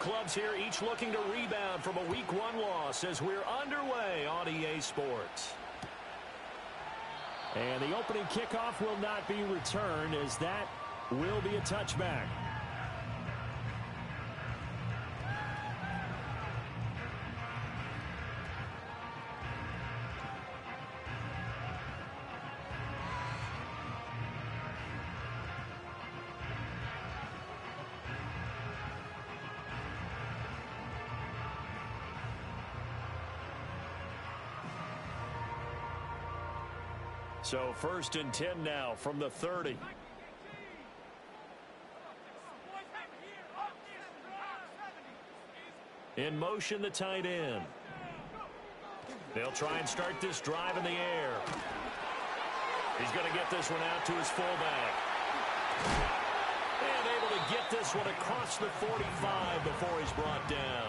Clubs here, each looking to rebound from a Week 1 loss as we're underway on EA Sports. And the opening kickoff will not be returned, as that will be a touchback. So 1st and 10 now from the 30. In motion, the tight end. They'll try and start this drive in the air. He's going to get this one out to his fullback. And able to get this one across the 45 before he's brought down.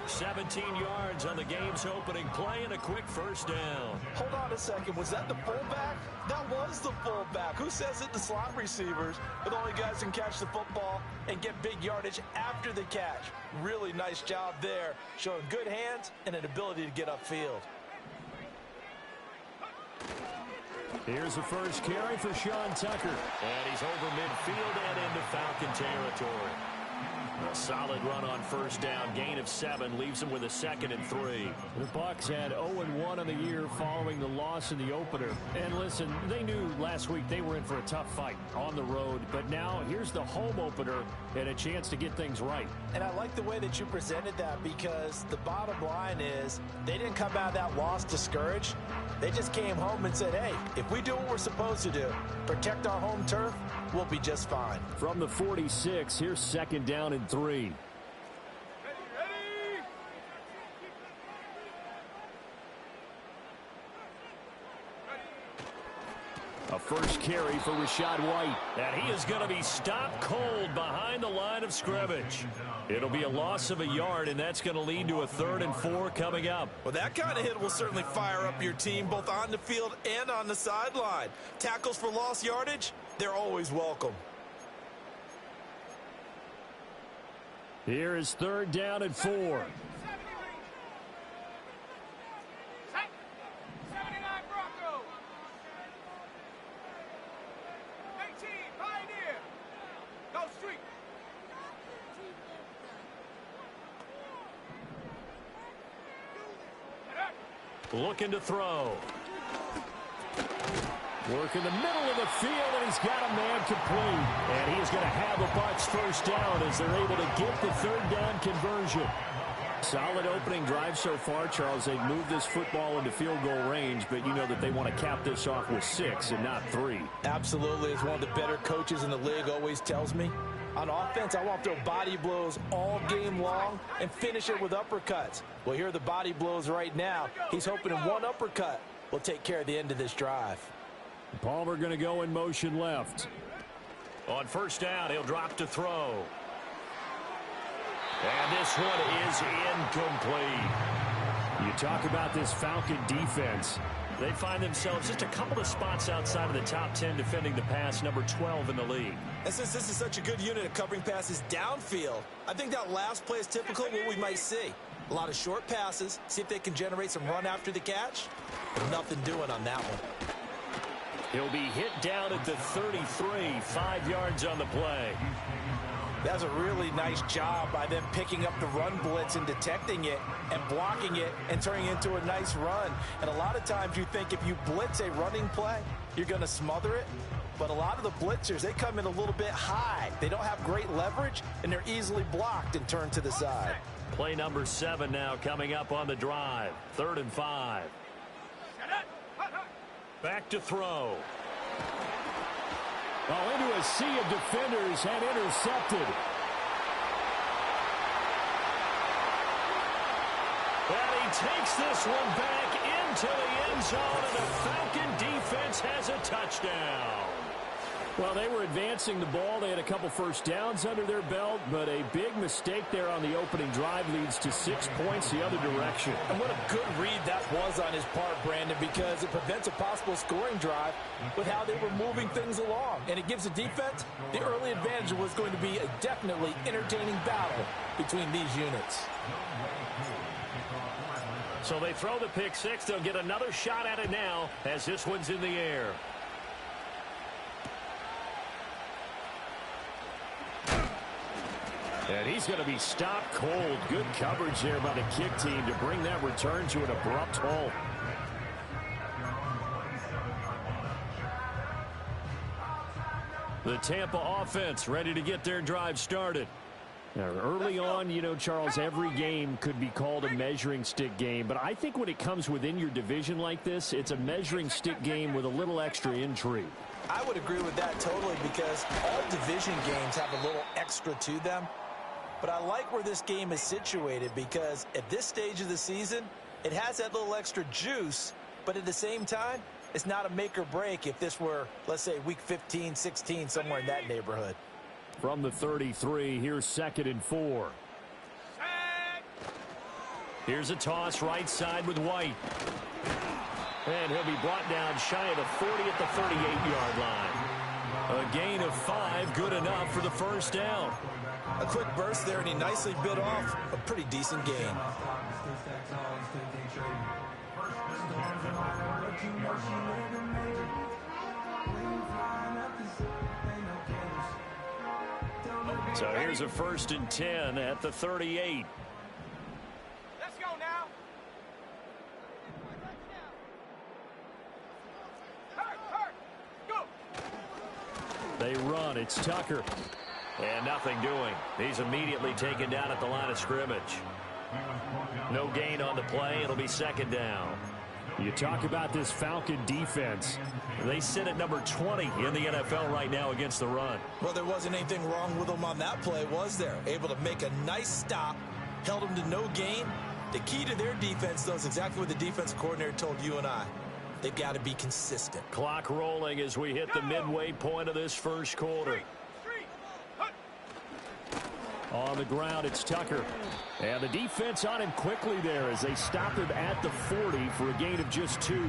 17 yards on the game's opening play and a quick first down. Hold on a second. Was that the fullback? That was the fullback. Who says it? The slot receivers are the only guys who can catch the football and get big yardage after the catch. Really nice job there, showing good hands and an ability to get upfield. Here's the first carry for Sean Tucker. And he's over midfield and into Falcon territory. A solid run on first down. Gain of 7 leaves him with a 2nd and 3. The Bucs had 0-1 on the year following the loss in the opener. And listen, they knew last week they were in for a tough fight on the road. But now here's the home opener and a chance to get things right. And I like the way that you presented that, because the bottom line is they didn't come out of that loss discouraged. They just came home and said, hey, if we do what we're supposed to do, protect our home turf, we'll be just fine. From the 46, here's 2nd down and 3. A first carry for Rachaad White. And he is going to be stopped cold behind the line of scrimmage. It'll be a loss of a yard, and that's going to lead to a 3rd and 4 coming up. Well, that kind of hit will certainly fire up your team, both on the field and on the sideline. Tackles for lost yardage, they're always welcome. Here is 3rd down and 4. Looking to throw. Work in the middle of the field, and he's got a man complete. And he is going to have a Bucs first down as they're able to get the 3rd down conversion. Solid opening drive so far, Charles. They've moved this football into field goal range, but you know that they want to cap this off with 6 and not 3. Absolutely. As one of the better coaches in the league always tells me, on offense, I want to throw body blows all game long and finish it with uppercuts. Well, here are the body blows right now. He's hoping in one uppercut will take care of the end of this drive. Palmer going to go in motion left. On first down, he'll drop to throw. And this one is incomplete. You talk about this Falcon defense. They find themselves just a couple of spots outside of the top 10 defending the pass, number 12 in the league. And since this is such a good unit of covering passes downfield, I think that last play is typical of what we might see. A lot of short passes, see if they can generate some run after the catch. But nothing doing on that one. He'll be hit down at the 33, 5 yards on the play. That's a really nice job by them picking up the run blitz and detecting it and blocking it and turning it into a nice run. And a lot of times you think if you blitz a running play, you're going to smother it. But a lot of the blitzers, they come in a little bit high. They don't have great leverage, and they're easily blocked and turned to the side. Play number 7 now coming up on the drive. 3rd and 5. Back to throw. Oh, into a sea of defenders and intercepted. And he takes this one back into the end zone, and the Falcon defense has a touchdown. Well, they were advancing the ball. They had a couple first downs under their belt, but a big mistake there on the opening drive leads to 6 points the other direction. And what a good read that was on his part, Brandon, because it prevents a possible scoring drive with how they were moving things along. And it gives the defense the early advantage. Was going to be a definitely entertaining battle between these units. So they throw the pick six. They'll get another shot at it now as this one's in the air. And he's going to be stopped cold. Good coverage there by the kick team to bring that return to an abrupt halt. The Tampa offense ready to get their drive started. Now, early on, you know, Charles, every game could be called a measuring stick game. But I think when it comes within your division like this, it's a measuring stick game with a little extra intrigue. I would agree with that totally because all division games have a little extra to them. But I like where this game is situated because at this stage of the season, it has that little extra juice, but at the same time, it's not a make or break if this were, let's say, week 15, 16, somewhere in that neighborhood. From the 33, here's 2nd and 4. Here's a toss right side with White. And he'll be brought down shy of the 40 at the 38-yard line. A gain of 5, good enough for the first down. A quick burst there, and he nicely bit off a pretty decent gain. So here's a 1st and 10 at the 38. Let's go now. Go. They run. It's Tucker. And nothing doing. He's immediately taken down at the line of scrimmage. No gain on the play. It'll be 2nd down. You talk about this Falcon defense. They sit at number 20 in the NFL right now against the run. Well, there wasn't anything wrong with them on that play, was there? Able to make a nice stop, held them to no gain. The key to their defense, though, is exactly what the defense coordinator told you and I. They've got to be consistent. Clock rolling as we hit the midway point of this first quarter. On the ground, it's Tucker. And the defense on him quickly there as they stop him at the 40 for a gain of just 2.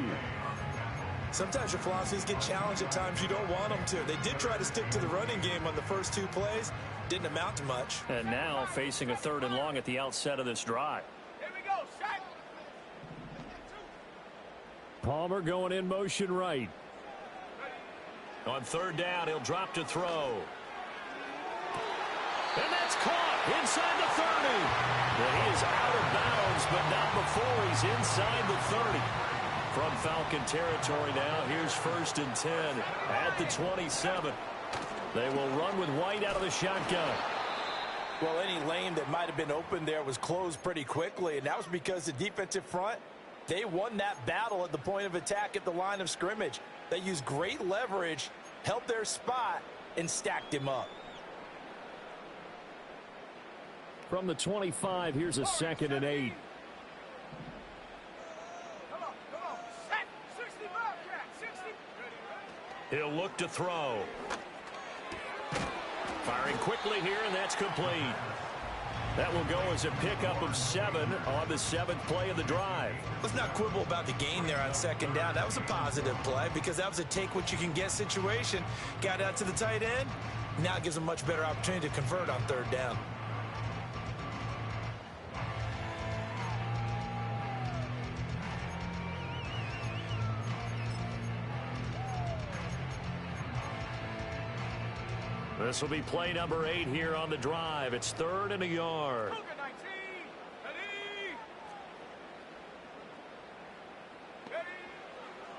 Sometimes your philosophies get challenged at times you don't want them to. They did try to stick to the running game on the first 2 plays. Didn't amount to much. And now facing a 3rd and long at the outset of this drive. Here we go, Shaq. Palmer going in motion right. On 3rd down, he'll drop to throw. And that's caught inside the 30. Well, he is out of bounds, but not before he's inside the 30. From Falcon territory now, here's 1st and 10 at the 27. They will run with White out of the shotgun. Well, any lane that might have been open there was closed pretty quickly, and that was because the defensive front, they won that battle at the point of attack at the line of scrimmage. They used great leverage, held their spot, and stacked him up. From the 25, here's a 2nd and 8. Come on. Set. 60 Bobcat. 60. He'll look to throw. Firing quickly here, and that's complete. That will go as a pickup of 7 on the 7th play of the drive. Let's not quibble about the gain there on 2nd down. That was a positive play because that was a take-what-you-can-get situation. Got out to the tight end. Now it gives them a much better opportunity to convert on 3rd down. This will be play number 8 here on the drive. It's 3rd and a yard. Cougar 19. Ready.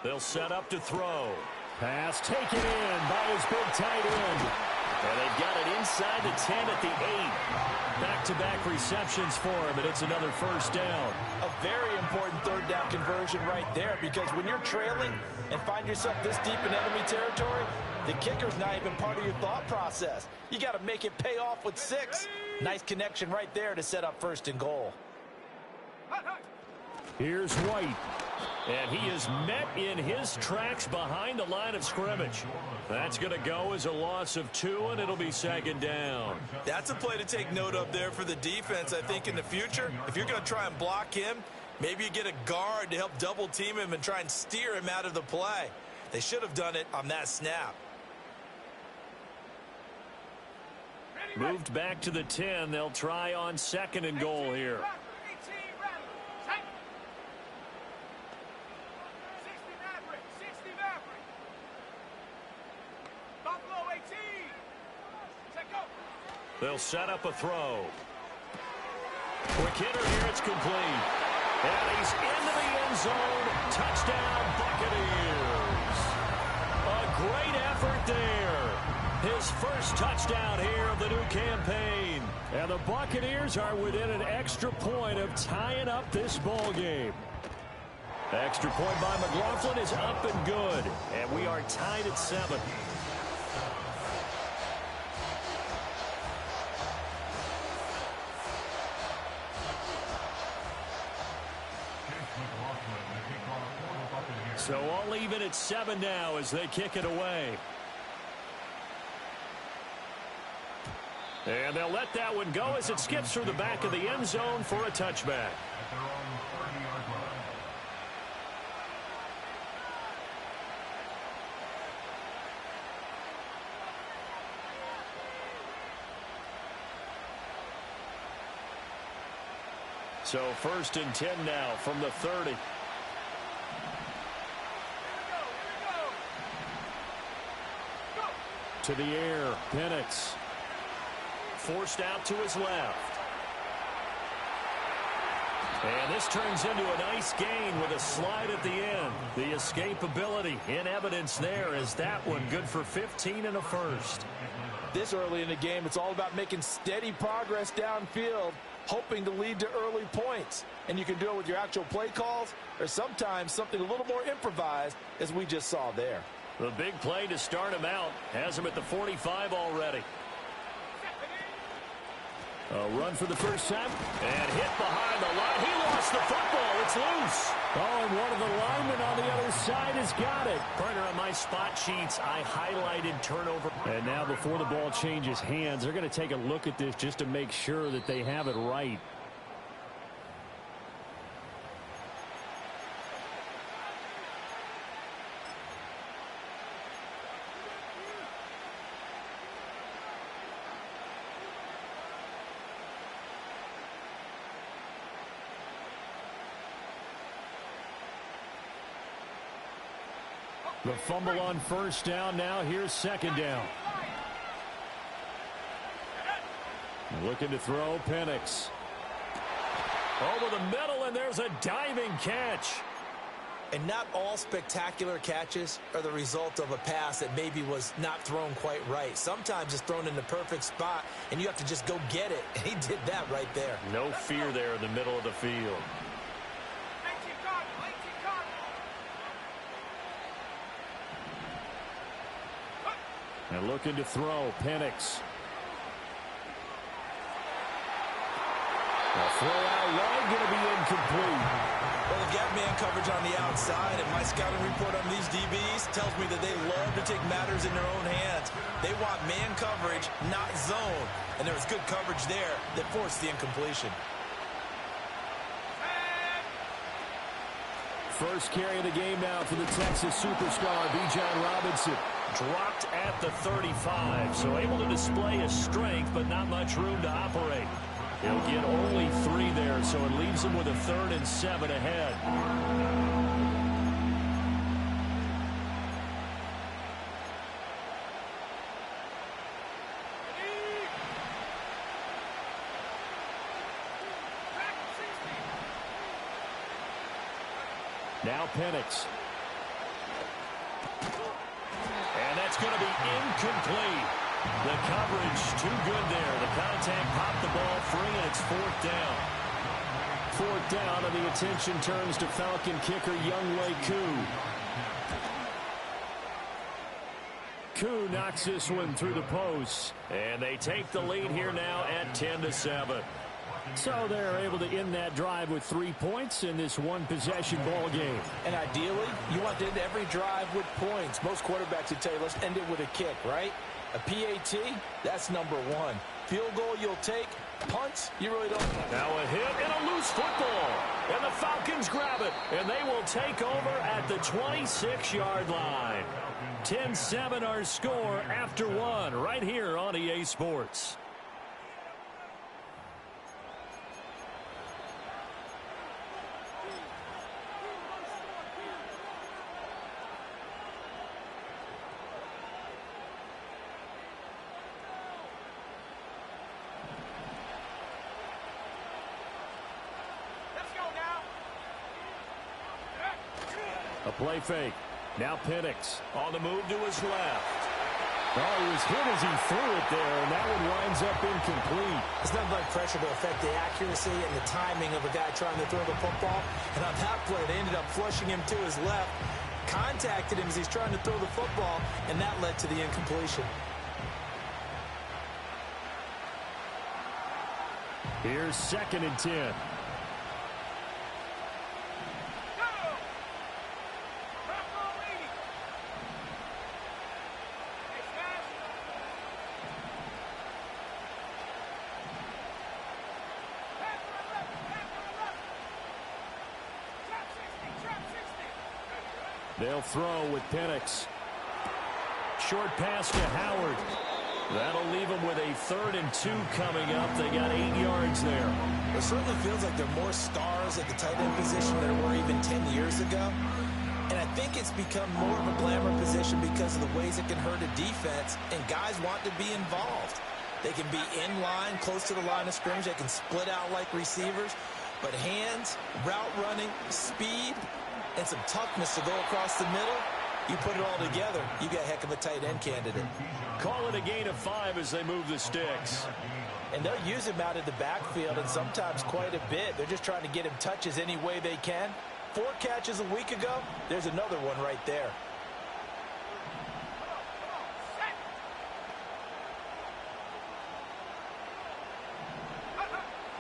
They'll set up to throw. Pass taken in by his big tight end. And they've got it inside the 10 at the 8. Back-to-back receptions for him, and it's another 1st down. A very important 3rd down conversion right there because when you're trailing and find yourself this deep in enemy territory, the kicker's not even part of your thought process. You got to make it pay off with 6. Nice connection right there to set up 1st and goal. Here's White. And he is met in his tracks behind the line of scrimmage. That's going to go as a loss of 2, and it'll be second down. That's a play to take note of there for the defense, I think, in the future. If you're going to try and block him, maybe you get a guard to help double team him and try and steer him out of the play. They should have done it on that snap. Moved back to the 10. They'll try on second and goal here. 60 Maverick. Buffalo 18. Check go. They'll set up a throw. Quick hitter here. It's complete. And he's into the end zone. Touchdown, Buccaneers. A great effort there. His first touchdown here of the new campaign. And the Buccaneers are within an extra point of tying up this ball game. Extra point by McLaughlin is up and good. And we are tied at 7. So all even at 7 now as they kick it away. And they'll let that one go as it skips through the back of the end zone for a touchback. So 1st and 10 now from the 30. To the air, Penix. Forced out to his left. And this turns into a nice gain with a slide at the end. The escapability in evidence there is that one good for 15 and a first. This early in the game, it's all about making steady progress downfield, hoping to lead to early points. And you can do it with your actual play calls or sometimes something a little more improvised, as we just saw there. The big play to start him out has him at the 45 already. A run for the first time. And hit behind the line. He lost the football. It's loose. Oh, and one of the linemen on the other side has got it. Partner, on my spot sheets, I highlighted turnover. And now before the ball changes hands, they're going to take a look at this just to make sure that they have it right. The fumble on first down. Now here's second down. Looking to throw, Penix. Over the middle, and there's a diving catch. And not all spectacular catches are the result of a pass that maybe was not thrown quite right. Sometimes it's thrown in the perfect spot, and you have to just go get it. And he did that right there. No fear there in the middle of the field. And looking to throw, Penix. The throw out wide, going to be incomplete. Well, they've got man coverage on the outside, and my scouting report on these DBs tells me that they love to take matters in their own hands. They want man coverage, not zone. And there was good coverage there that forced the incompletion. First carry of the game now for the Texas superstar, Bijan Robinson. Dropped at the 35, so able to display his strength, but not much room to operate. He'll get only 3 there, so it leaves him with a 3rd and 7 ahead. Now Penix. And that's going to be incomplete. The coverage too good there. The contact popped the ball free, and it's 4th down. 4th down, and the attention turns to Falcon kicker Younghoe Koo. Koo knocks this one through the post. And they take the lead here now at 10-7. So they're able to end that drive with 3 points in this one-possession ball game. And ideally, you want to end every drive with points. Most quarterbacks would tell you, let's end it with a kick, right? A PAT, that's number one. Field goal you'll take. Punts, you really don't. Now a hit and a loose football. And the Falcons grab it. And they will take over at the 26-yard line. 10-7 our score after one right here on EA Sports. A play fake. Now Penix on the move to his left. Oh, he was hit as he threw it there, and that one winds up incomplete. It's nothing like pressure to affect the accuracy and the timing of a guy trying to throw the football. And on that play, they ended up flushing him to his left, contacted him as he's trying to throw the football, and that led to the incompletion. Here's 2nd and 10. They'll throw with Penix. Short pass to Howard. That'll leave them with a 3rd and 2 coming up. They got 8 yards there. It certainly feels like there are more stars at the tight end position than there were even 10 years ago. And I think it's become more of a glamour position because of the ways it can hurt a defense, and guys want to be involved. They can be in line, close to the line of scrimmage. They can split out like receivers. But hands, route running, speed, and some toughness to go across the middle, you put it all together, you got a heck of a tight end candidate. Call it a gain of 5 as they move the sticks. And they'll use him out of the backfield, and sometimes quite a bit. They're just trying to get him touches any way they can. 4 catches a week ago, there's another one right there.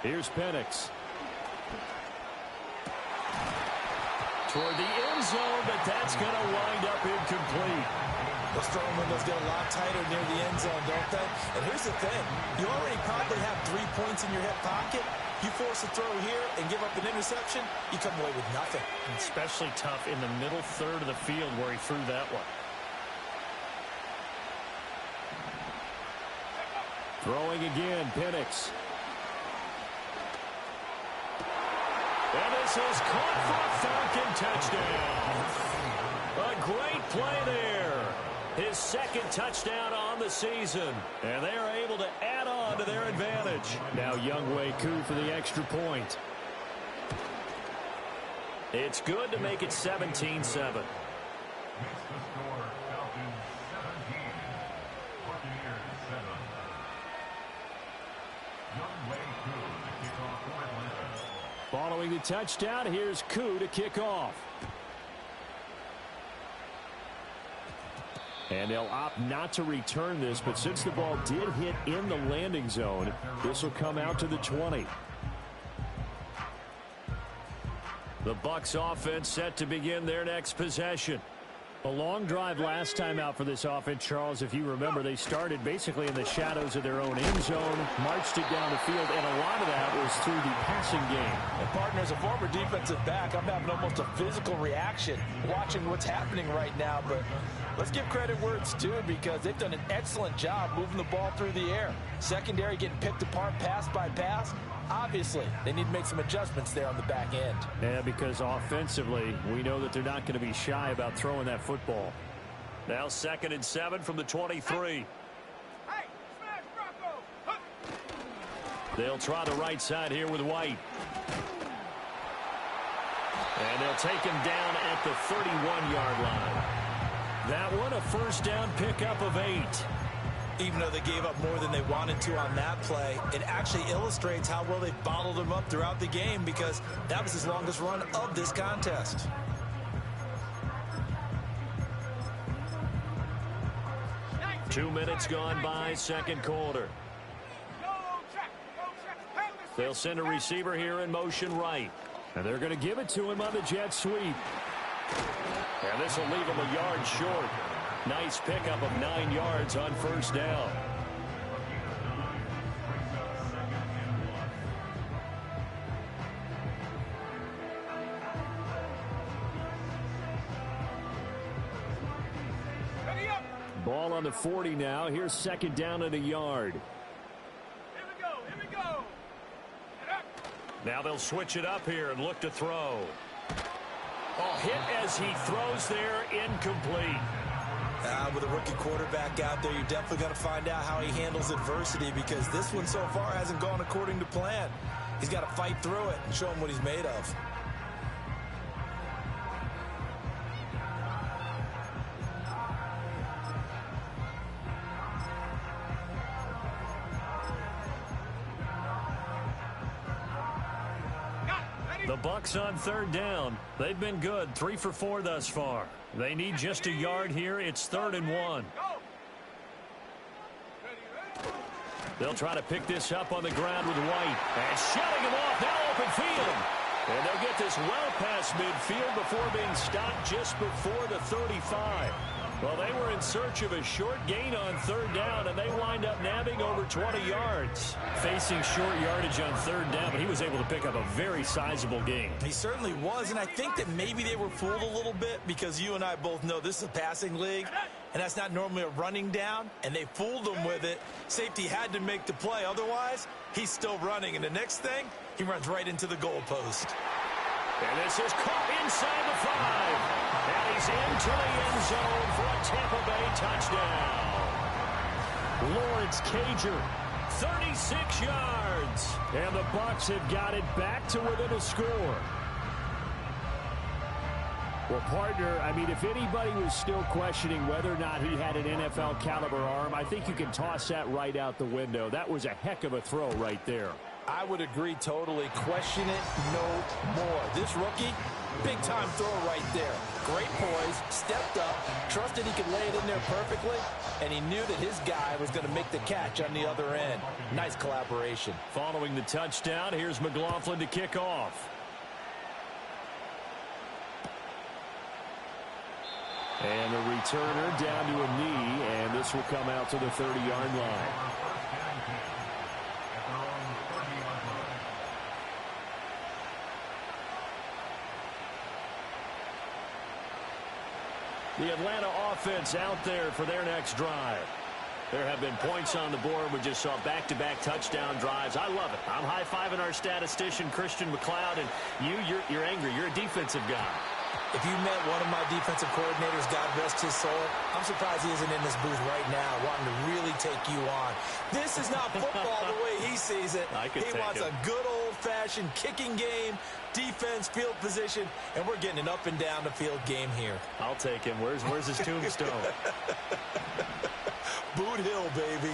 Here's Penix. Toward the end zone, but that's going to wind up incomplete. Those throwing windows get a lot tighter near the end zone, don't they? And here's the thing. You already probably have 3 points in your hip pocket. You force a throw here and give up an interception, you come away with nothing. And especially tough in the middle third of the field where he threw that one. Throwing again, Penix. And this is caught for a Falcon touchdown. A great play there. His 2nd touchdown on the season. And they are able to add on to their advantage. Now Younghoe Koo for the extra point. It's good to make it 17-7. Following the touchdown, here's Koo to kick off. And they'll opt not to return this, but since the ball did hit in the landing zone, this will come out to the 20. The Bucs offense set to begin their next possession. A long drive last time out for this offense, Charles. If you remember, they started basically in the shadows of their own end zone, marched it down the field, and a lot of that was through the passing game. And partner, as a former defensive back, I'm having almost a physical reaction watching what's happening right now. But let's give credit where it's due, because they've done an excellent job moving the ball through the air. Secondary getting picked apart pass by pass. Obviously, they need to make some adjustments there on the back end. Yeah, because offensively, we know that they're not going to be shy about throwing that football. Now 2nd and 7 from the 23. Hey, smash Bronco. They'll try the right side here with White. And they'll take him down at the 31-yard line. That one, a 1st down pickup of 8. Even though they gave up more than they wanted to on that play, it actually illustrates how well they bottled him up throughout the game, because that was his longest run of this contest. Two minutes gone by, 2nd quarter. Go check. Have the They'll send a receiver here in motion right. And they're going to give it to him on the jet sweep. And this will leave him a yard short. Nice pickup of 9 yards on first down. Ball on the 40 now. Here's second down and a yard. Here we go. Here we go. Get up. Now they'll switch it up here and look to throw. Oh, hit as he throws there, incomplete. With a rookie quarterback out there, you're definitely going to find out how he handles adversity, because this one so far hasn't gone according to plan. He's got to fight through it and show him what he's made of. The Bucs on third down. They've been good, 3 for 4 thus far. They need just a yard here. It's 3rd and 1. They'll try to pick this up on the ground with White. And shutting him off, now open field. And they'll get this well past midfield before being stopped just before the 35. Well, they were in search of a short gain on third down, and they wind up nabbing over 20 yards. Facing short yardage on third down, but he was able to pick up a very sizable gain. He certainly was, and I think that maybe they were fooled a little bit, because you and I both know this is a passing league, and that's not normally a running down, and they fooled him with it. Safety had to make the play. Otherwise, he's still running, and the next thing, he runs right into the goalpost. And this is caught inside the 5. And he's into the end zone for a Tampa Bay touchdown. Lawrence Cager, 36 yards. And the Bucs have got it back to within a score. Well, partner, I mean, if anybody was still questioning whether or not he had an NFL caliber arm, I think you can toss that right out the window. That was a heck of a throw right there. I would agree totally. Question it no more. This rookie, big-time throw right there. Great poise, stepped up, trusted he could lay it in there perfectly, and he knew that his guy was going to make the catch on the other end. Nice collaboration. Following the touchdown, here's McLaughlin to kick off. And the returner down to a knee, and this will come out to the 30-yard line. The Atlanta offense out there for their next drive. There have been points on the board. We just saw back-to-back touchdown drives. I love it. I'm high-fiving our statistician, Christian McLeod, and you're angry. You're a defensive guy. If you met one of my defensive coordinators, God rest his soul, I'm surprised he isn't in this booth right now wanting to really take you on. This is not football the way he sees it. He wants a good old-fashioned kicking game, defense, field position, and we're getting an up-and-down the field game here. I'll take him. Where's his tombstone? Boot Hill, baby.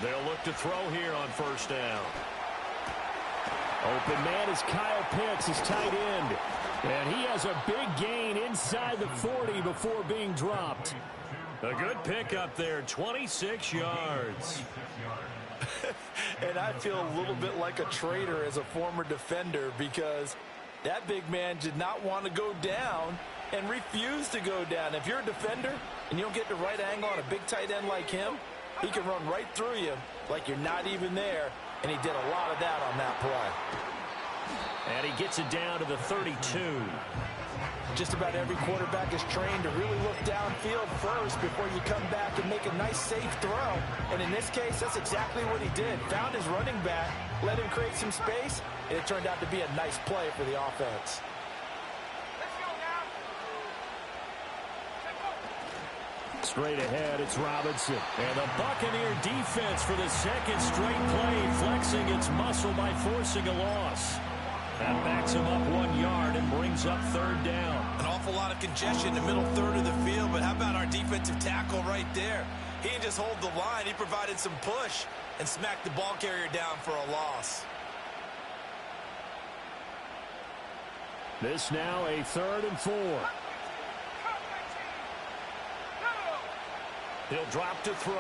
They'll look to throw here on first down. Open man is Kyle Pitts, his tight end. And he has a big gain inside the 40 before being dropped. A good pickup there, 26 yards. And I feel a little bit like a traitor as a former defender, because that big man did not want to go down and refused to go down. If you're a defender and you don't get the right angle on a big tight end like him, he can run right through you like you're not even there. And he did a lot of that on that play. And he gets it down to the 32. Just about every quarterback is trained to really look downfield first before you come back and make a nice, safe throw. And in this case, that's exactly what he did. Found his running back, let him create some space, and it turned out to be a nice play for the offense. Straight ahead, it's Robinson. And the Buccaneer defense for the second straight play, flexing its muscle by forcing a loss. That backs him up 1 yard and brings up third down. An awful lot of congestion in the middle third of the field, but how about our defensive tackle right there? He didn't just hold the line, he provided some push and smacked the ball carrier down for a loss. This now a 3rd and 4. He'll drop to throw.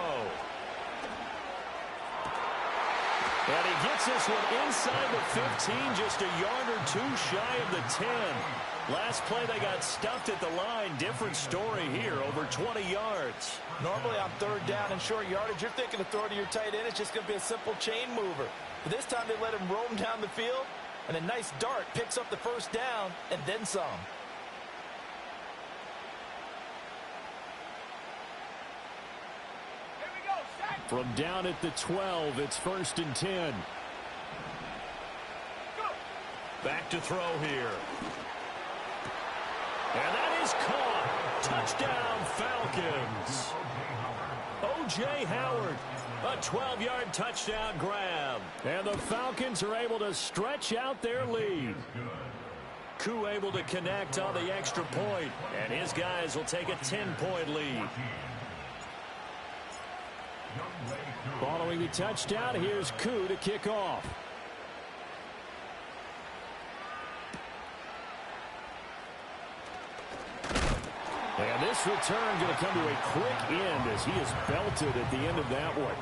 And he gets this one inside the 15, just a yard or two shy of the 10. Last play, they got stuffed at the line. Different story here, over 20 yards. Normally on third down and short yardage, you're thinking of throwing to your tight end. It's just going to be a simple chain mover. But this time they let him roam down the field, and a nice dart picks up the first down and then some. From down at the 12, it's 1st and 10. Back to throw here. And that is caught. Touchdown, Falcons. O.J. Howard, a 12-yard touchdown grab. And the Falcons are able to stretch out their lead. Koo able to connect on the extra point, and his guys will take a 10-point lead. Following the touchdown, here's Koo to kick off. And this return going to come to a quick end as he is belted at the end of that one.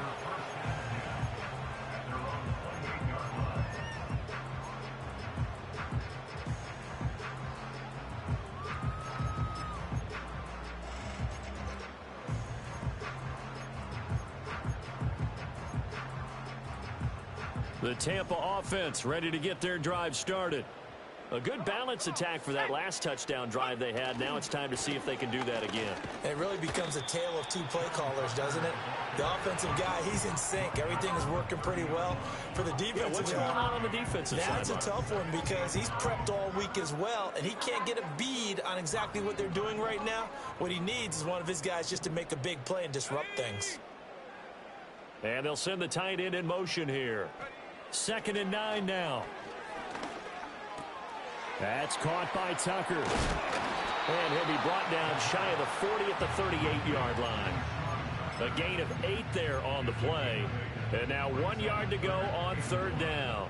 The Tampa offense ready to get their drive started. A good balance attack for that last touchdown drive they had. Now it's time to see if they can do that again. It really becomes a tale of two play callers, doesn't it? The offensive guy, he's in sync. Everything is working pretty well. For the defensive guy, what's going on the defensive side? That's a tough one because he's prepped all week as well, and he can't get a bead on exactly what they're doing right now. What he needs is one of his guys just to make a big play and disrupt things. And they'll send the tight end in motion here. 2nd and 9 now. That's caught by Tucker. And he'll be brought down shy of the 40 at the 38-yard line. A gain of 8 there on the play. And now 1 yard to go on 3rd down.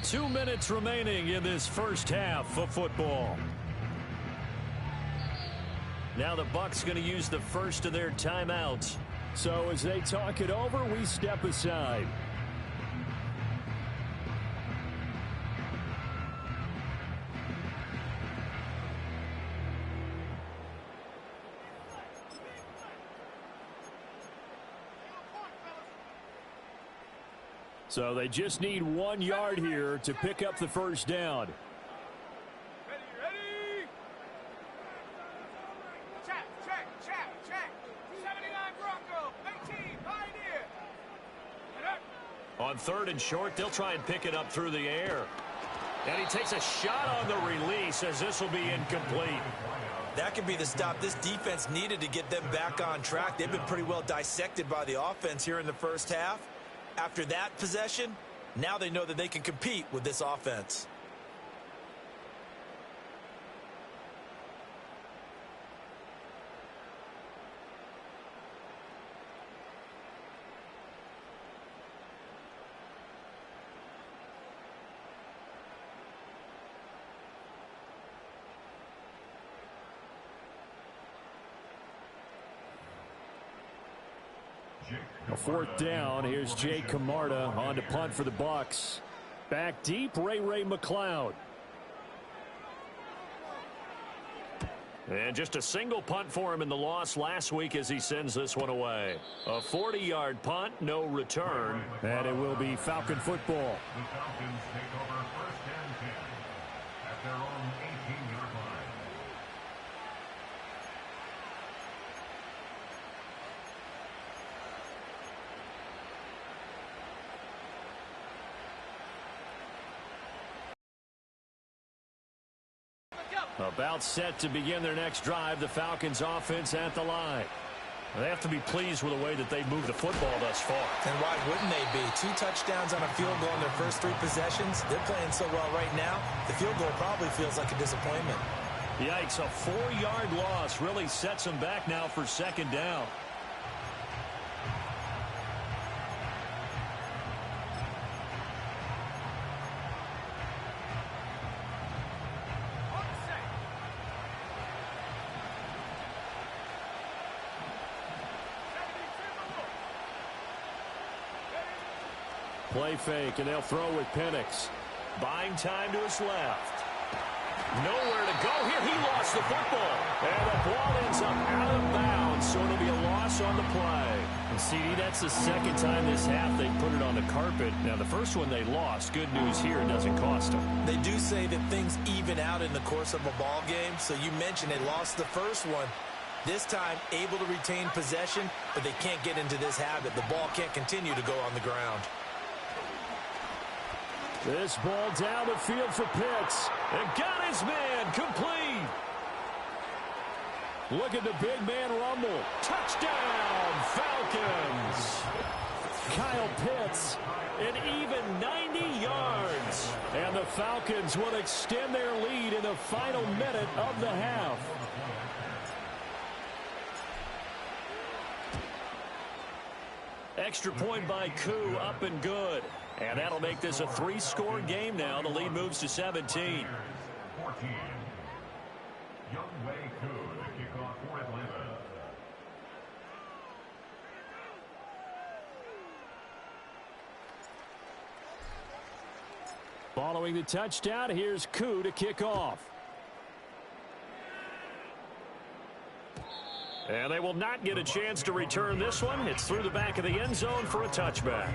2 minutes remaining in this first half of football. Now the Bucs going to use the first of their timeouts. So as they talk it over, we step aside. So they just need 1 yard here to pick up the first down. Ready. Check. 79 Bronco, 18, Pioneer. On 3rd and short, they'll try and pick it up through the air. And he takes a shot on the release as this will be incomplete. That could be the stop this defense needed to get them back on track. They've been pretty well dissected by the offense here in the first half. After that possession, now they know that they can compete with this offense. A 4th down. Here's Jay Camarda on to punt for the Bucs. Back deep, Ray McLeod. And just a single punt for him in the loss last week as he sends this one away. A 40-yard punt, no return. And it will be Falcon football. The Falcons take over 1st and 10 at their own 18-yard line. About set to begin their next drive, the Falcons offense at the line. They have to be pleased with the way that they moved the football thus far. And why wouldn't they be? 2 touchdowns on a field goal in their first 3 possessions. They're playing so well right now, the field goal probably feels like a disappointment. Yikes, a 4-yard loss really sets them back now for 2nd down. Play fake, and they'll throw with Penix. Buying time to his left. Nowhere to go here. He lost the football. And the ball ends up out of bounds, so it'll be a loss on the play. And CD, that's the second time this half they put it on the carpet. Now, the first one they lost. Good news here, it doesn't cost them. They do say that things even out in the course of a ball game. So you mentioned they lost the first one. This time, able to retain possession, but they can't get into this habit. The ball can't continue to go on the ground. This ball down the field for Pitts. And got his man complete. Look at the big man rumble. Touchdown, Falcons. Kyle Pitts, an even 90 yards. And the Falcons will extend their lead in the final minute of the half. Extra point by Koo, up and good. And that'll make this a 3-score game now. The lead moves to 17. 14. Young Wei Koo to kick off for Atlanta. Following the touchdown, here's Koo to kick off. And they will not get a chance to return this one. It's through the back of the end zone for a touchback.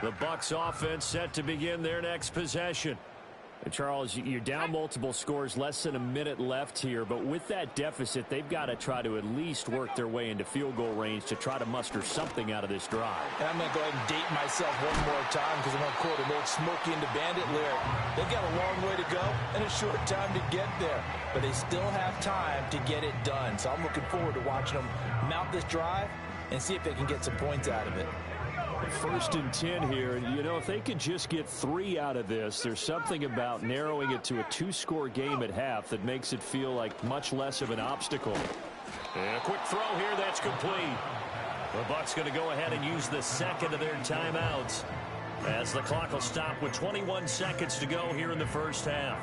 The Bucs offense set to begin their next possession. And Charles, you're down multiple scores, less than a minute left here, but with that deficit, they've got to try to at least work their way into field goal range to try to muster something out of this drive. And I'm going to go ahead and date myself one more time because I'm going to quote an old Smokey and the Bandit lyric. They've got a long way to go and a short time to get there, but they still have time to get it done. So I'm looking forward to watching them mount this drive and see if they can get some points out of it. 1st and 10 here. You know, if they could just get 3 out of this, there's something about narrowing it to a 2-score game at half that makes it feel like much less of an obstacle. And a quick throw here, that's complete. The Bucs going to go ahead and use the second of their timeouts as the clock will stop with 21 seconds to go here in the first half.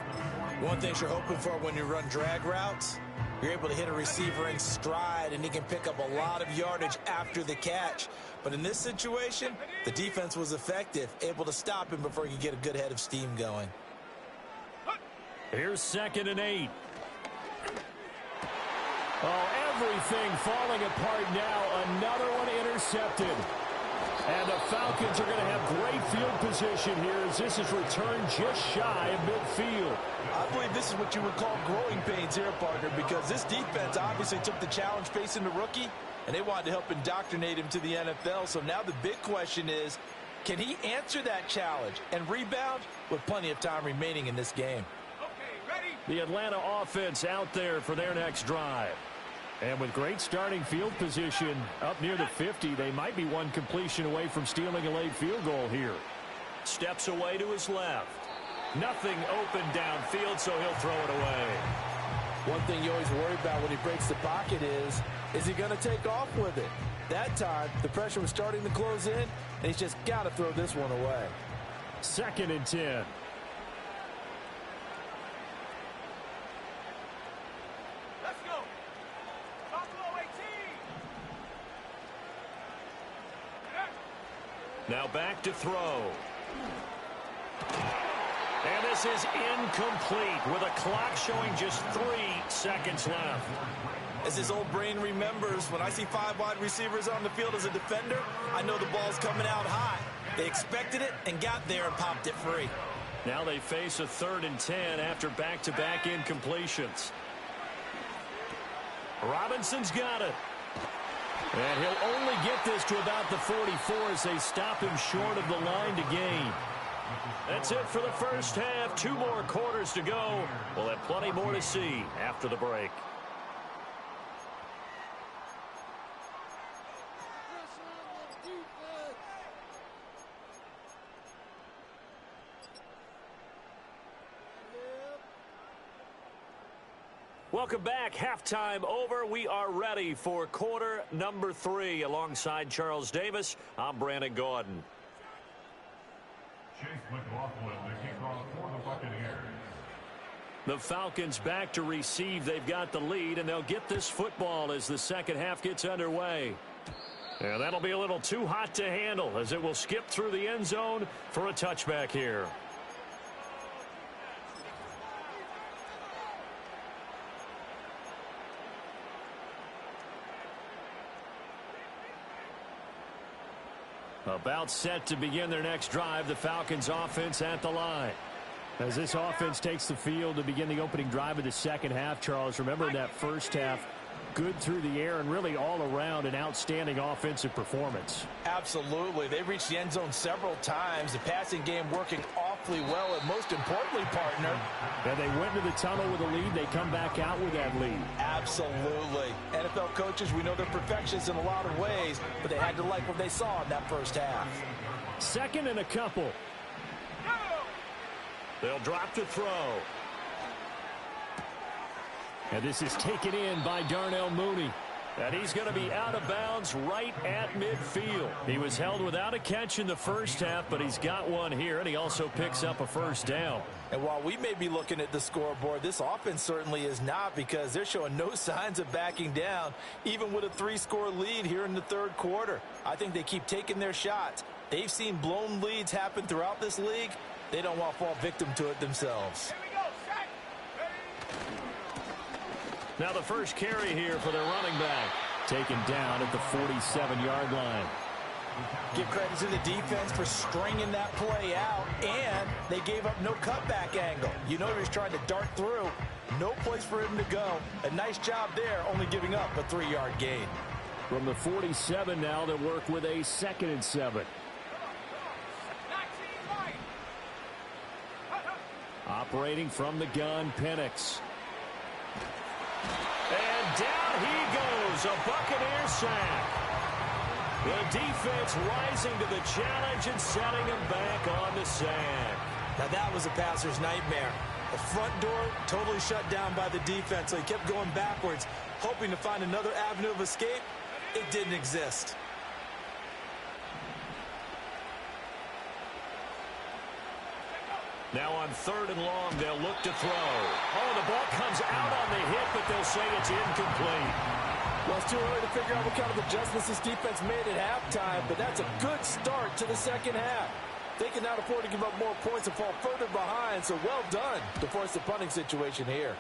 One thing you're hoping for when you run drag routes, you're able to hit a receiver in stride, and he can pick up a lot of yardage after the catch. But in this situation, the defense was effective, able to stop him before he could get a good head of steam going. Here's 2nd and 8. Oh, everything falling apart now. Another one intercepted. And the Falcons are going to have great field position here as this is returned just shy of midfield. I believe this is what you would call growing pains here, partner, because this defense obviously took the challenge facing the rookie, and they wanted to help indoctrinate him to the NFL. So now the big question is, can he answer that challenge and rebound with plenty of time remaining in this game? Okay, ready? The Atlanta offense out there for their next drive. And with great starting field position up near the 50, they might be one completion away from stealing a late field goal here. Steps away to his left. Nothing open downfield, so he'll throw it away. One thing you always worry about when he breaks the pocket is he going to take off with it? That time, the pressure was starting to close in, and he's just got to throw this one away. 2nd and 10. Let's go. Buffalo 18. Now back to throw. And this is incomplete with a clock showing just 3 seconds left. As his old brain remembers, when I see 5 wide receivers on the field as a defender, I know the ball's coming out high. They expected it and got there and popped it free. Now they face a 3rd and 10 after back-to-back incompletions. Robinson's got it. And he'll only get this to about the 44 as they stop him short of the line to gain. That's it for the first half. 2 more quarters to go. We'll have plenty more to see after the break. Welcome back. Halftime over. We are ready for quarter number 3. Alongside Charles Davis, I'm Brandon Gaudin. The Falcons back to receive. They've got the lead, and they'll get this football as the second half gets underway. And that'll be a little too hot to handle as it will skip through the end zone for a touchback here. About set to begin their next drive, the Falcons offense at the line. As this offense takes the field to begin the opening drive of the second half, Charles, remember that first half, good through the air and really all around an outstanding offensive performance. Absolutely. They reached the end zone several times. The passing game working awfully well, and most importantly, partner. And they went to the tunnel with a lead. They come back out with that lead. Absolutely. NFL coaches, we know they're perfectionists in a lot of ways, but they had to like what they saw in that first half. Second and a couple. They'll drop to throw. And this is taken in by Darnell Mooney. And he's going to be out of bounds right at midfield. He was held without a catch in the first half, but he's got one here, and he also picks up a first down. And while we may be looking at the scoreboard, this offense certainly is not, because they're showing no signs of backing down, even with a 3-score lead here in the third quarter. I think they keep taking their shots. They've seen blown leads happen throughout this league. They don't want to fall victim to it themselves. Now the first carry here for their running back. Taken down at the 47-yard line. Give credit to the defense for stringing that play out, and they gave up no cutback angle. You know he was trying to dart through. No place for him to go. A nice job there, only giving up a 3-yard gain. From the 47 now, they work with a 2nd and 7. Operating from the gun, Penix. And down he goes, a Buccaneer sack. The defense rising to the challenge and setting him back on the sack. Now that was a passer's nightmare. The front door totally shut down by the defense, so he kept going backwards, hoping to find another avenue of escape. It didn't exist. Now on 3rd and long, they'll look to throw. Oh, the ball comes out on the hit, but they'll say it's incomplete. Well, it's too early to figure out what kind of adjustments this defense made at halftime, but that's a good start to the second half. They cannot afford to give up more points and fall further behind, so well done to force the punting situation here.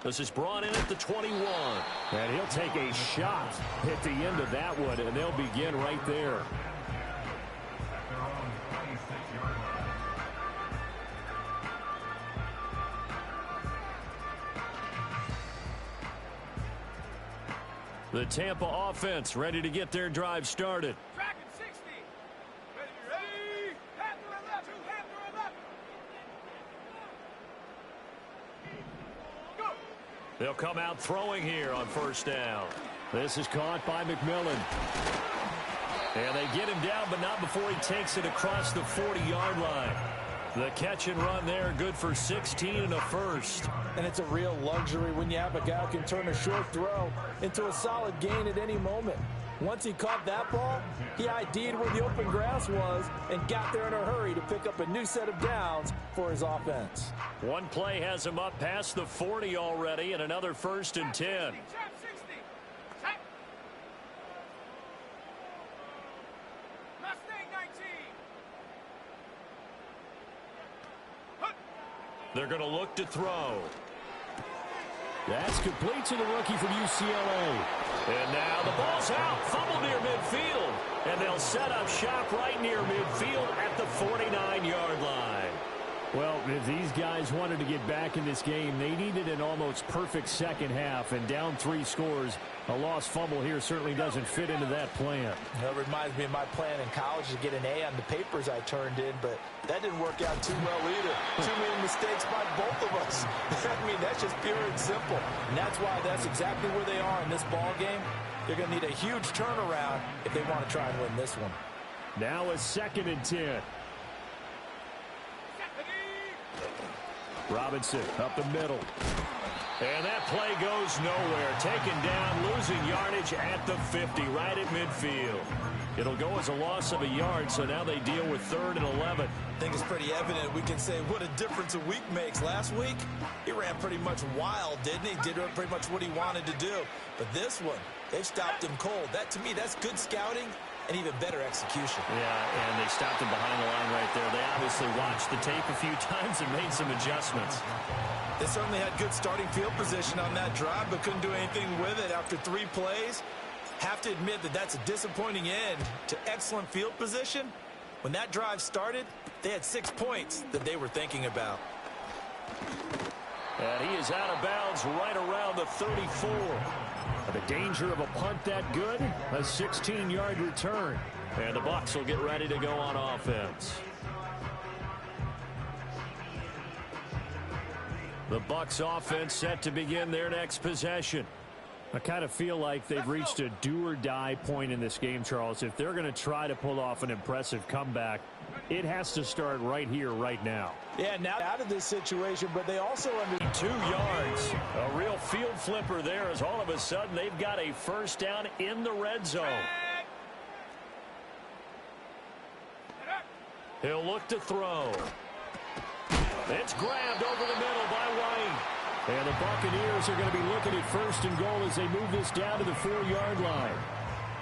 This is brought in at the 21. And he'll take a shot at the end of that one, and they'll begin right there. The Tampa offense ready to get their drive started. Tracking 60. Ready. Hand to 11. Hand to 11. Go. They'll come out throwing here on 1st down. This is caught by McMillan. And they get him down, but not before he takes it across the 40-yard line. The catch and run there, good for 16 and a first. And it's a real luxury when you have a guy who can turn a short throw into a solid gain at any moment. Once he caught that ball, he ID'd where the open grass was and got there in a hurry to pick up a new set of downs for his offense. One play has him up past the 40 already, and another 1st and 10. Trap 60. Trap. Mustang 19. They're going to look to throw. That's complete to the rookie from UCLA. And now the ball's out. Fumble near midfield. And they'll set up shop right near midfield at the 49-yard line. Well, if these guys wanted to get back in this game, they needed an almost perfect second half. And down 3 scores, a lost fumble here certainly doesn't fit into that plan. That reminds me of my plan in college to get an A on the papers I turned in, but that didn't work out too well either. Too many mistakes by both of us. I mean, that's just pure and simple. And that's why that's exactly where they are in this ball game. They're going to need a huge turnaround if they want to try and win this one. Now a 2nd and 10. Robinson up the middle. And that play goes nowhere. Taken down, losing yardage at the 50, right at midfield. It'll go as a loss of a yard, so now they deal with 3rd and 11. I think it's pretty evident. We can say what a difference a week makes. Last week, he ran pretty much wild, didn't he? Did pretty much what he wanted to do. But this one, they've stopped him cold. That, to me, that's good scouting and even better execution. Yeah, and they stopped him behind the line right there. They obviously watched the tape a few times and made some adjustments. They certainly had good starting field position on that drive, but couldn't do anything with it after 3 plays. Have to admit that that's a disappointing end to excellent field position. When that drive started, they had 6 points that they were thinking about. And he is out of bounds right around the 34. The danger of a punt that good, a 16-yard return. And the Bucs will get ready to go on offense. The Bucs offense set to begin their next possession. I kind of feel like they've reached a do-or-die point in this game, Charles. If they're going to try to pull off an impressive comeback, it has to start right here, right now. Yeah, now out of this situation, but they also under 2 yards. A real field flipper there as all of a sudden they've got a first down in the red zone. He'll look to throw. It's grabbed over the middle by White. And the Buccaneers are going to be looking at 1st and goal as they move this down to the 4-yard line.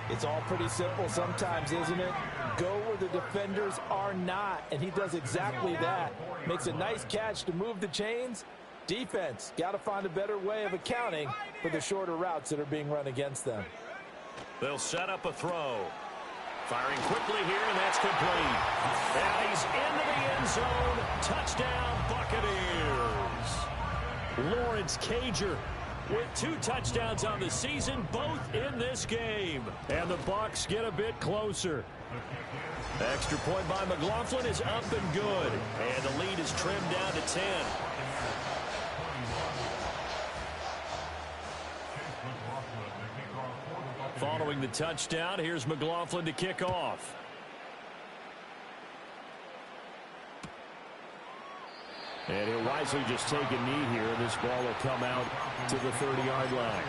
It's all pretty simple sometimes, isn't it? Go where the defenders are not, and he does exactly that. Makes a nice catch to move the chains. Defense, got to find a better way of accounting for the shorter routes that are being run against them. They'll set up a throw. Firing quickly here, and that's complete. And he's into the end zone. Touchdown, Buccaneers. Lawrence Cager with 2 touchdowns on the season, both in this game. And the Bucs get a bit closer. Extra point by McLaughlin is up and good. And the lead is trimmed down to 10. Following the touchdown, here's McLaughlin to kick off. And he'll wisely just take a knee here. This ball will come out to the 30-yard line.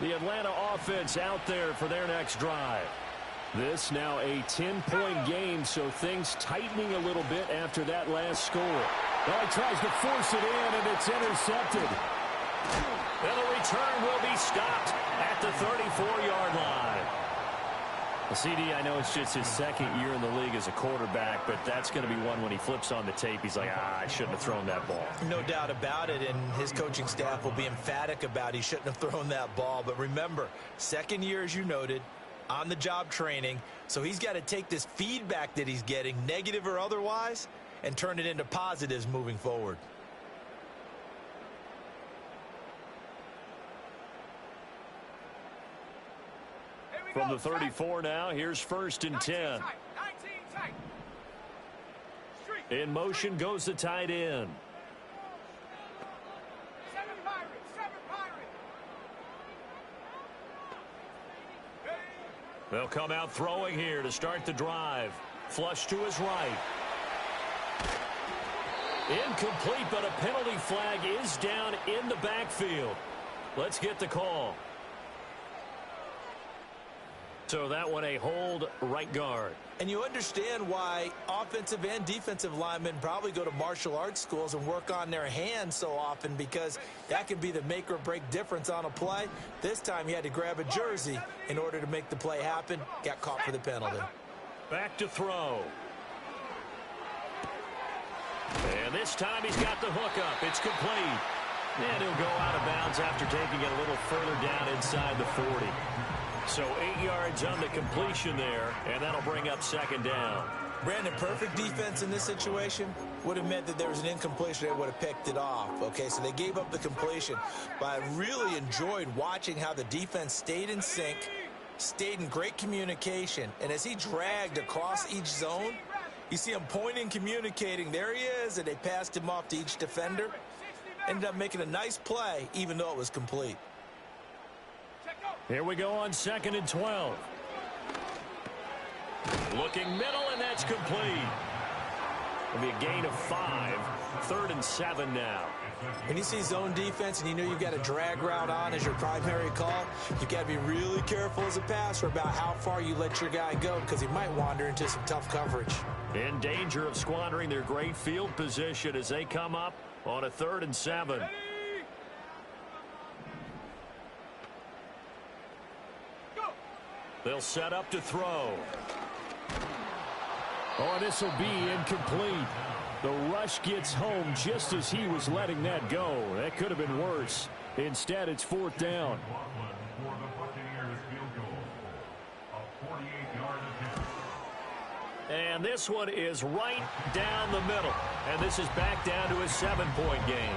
The Atlanta offense out there for their next drive. This now a 10-point game, so things tightening a little bit after that last score. Well, he tries to force it in, and it's intercepted. And the return will be stopped at the 34-yard line. CD, I know it's just his 2nd year in the league as a quarterback, but that's going to be one when he flips on the tape. He's like, I shouldn't have thrown that ball. No doubt about it, and his coaching staff will be emphatic about he shouldn't have thrown that ball. But remember, 2nd year, as you noted, on-the-job training, so he's got to take this feedback that he's getting, negative or otherwise, and turn it into positives moving forward. From the 34 now, here's 1st and 10. In motion goes the tight end. They'll come out throwing here to start the drive. Flush to his right. Incomplete, but a penalty flag is down in the backfield. Let's get the call. So that one a hold, right guard. And you understand why offensive and defensive linemen probably go to martial arts schools and work on their hands so often, because that can be the make or break difference on a play. This time he had to grab a jersey in order to make the play happen. Got caught for the penalty. Back to throw. And this time he's got the hook up. It's complete. And he'll go out of bounds after taking it a little further down inside the 40. So 8 yards on the completion there, and that'll bring up 2nd down. Brandon, perfect defense in this situation would have meant that there was an incompletion. They would have picked it off. Okay, so they gave up the completion. But I really enjoyed watching how the defense stayed in sync, stayed in great communication. And as he dragged across each zone, you see him pointing, communicating. There he is, and they passed him off to each defender. Ended up making a nice play, even though it was complete. Here we go on 2nd and 12. Looking middle, and that's complete. It'll be a gain of 5. 3rd and 7 now. When you see zone defense and you know you've got a drag route on as your primary call, you've got to be really careful as a passer about how far you let your guy go because he might wander into some tough coverage. In danger of squandering their great field position as they come up on a 3rd and 7. They'll set up to throw. Oh, this will be incomplete. The rush gets home just as he was letting that go. That could have been worse. Instead, it's 4th down. And this one is right down the middle. And this is back down to a 7-point game.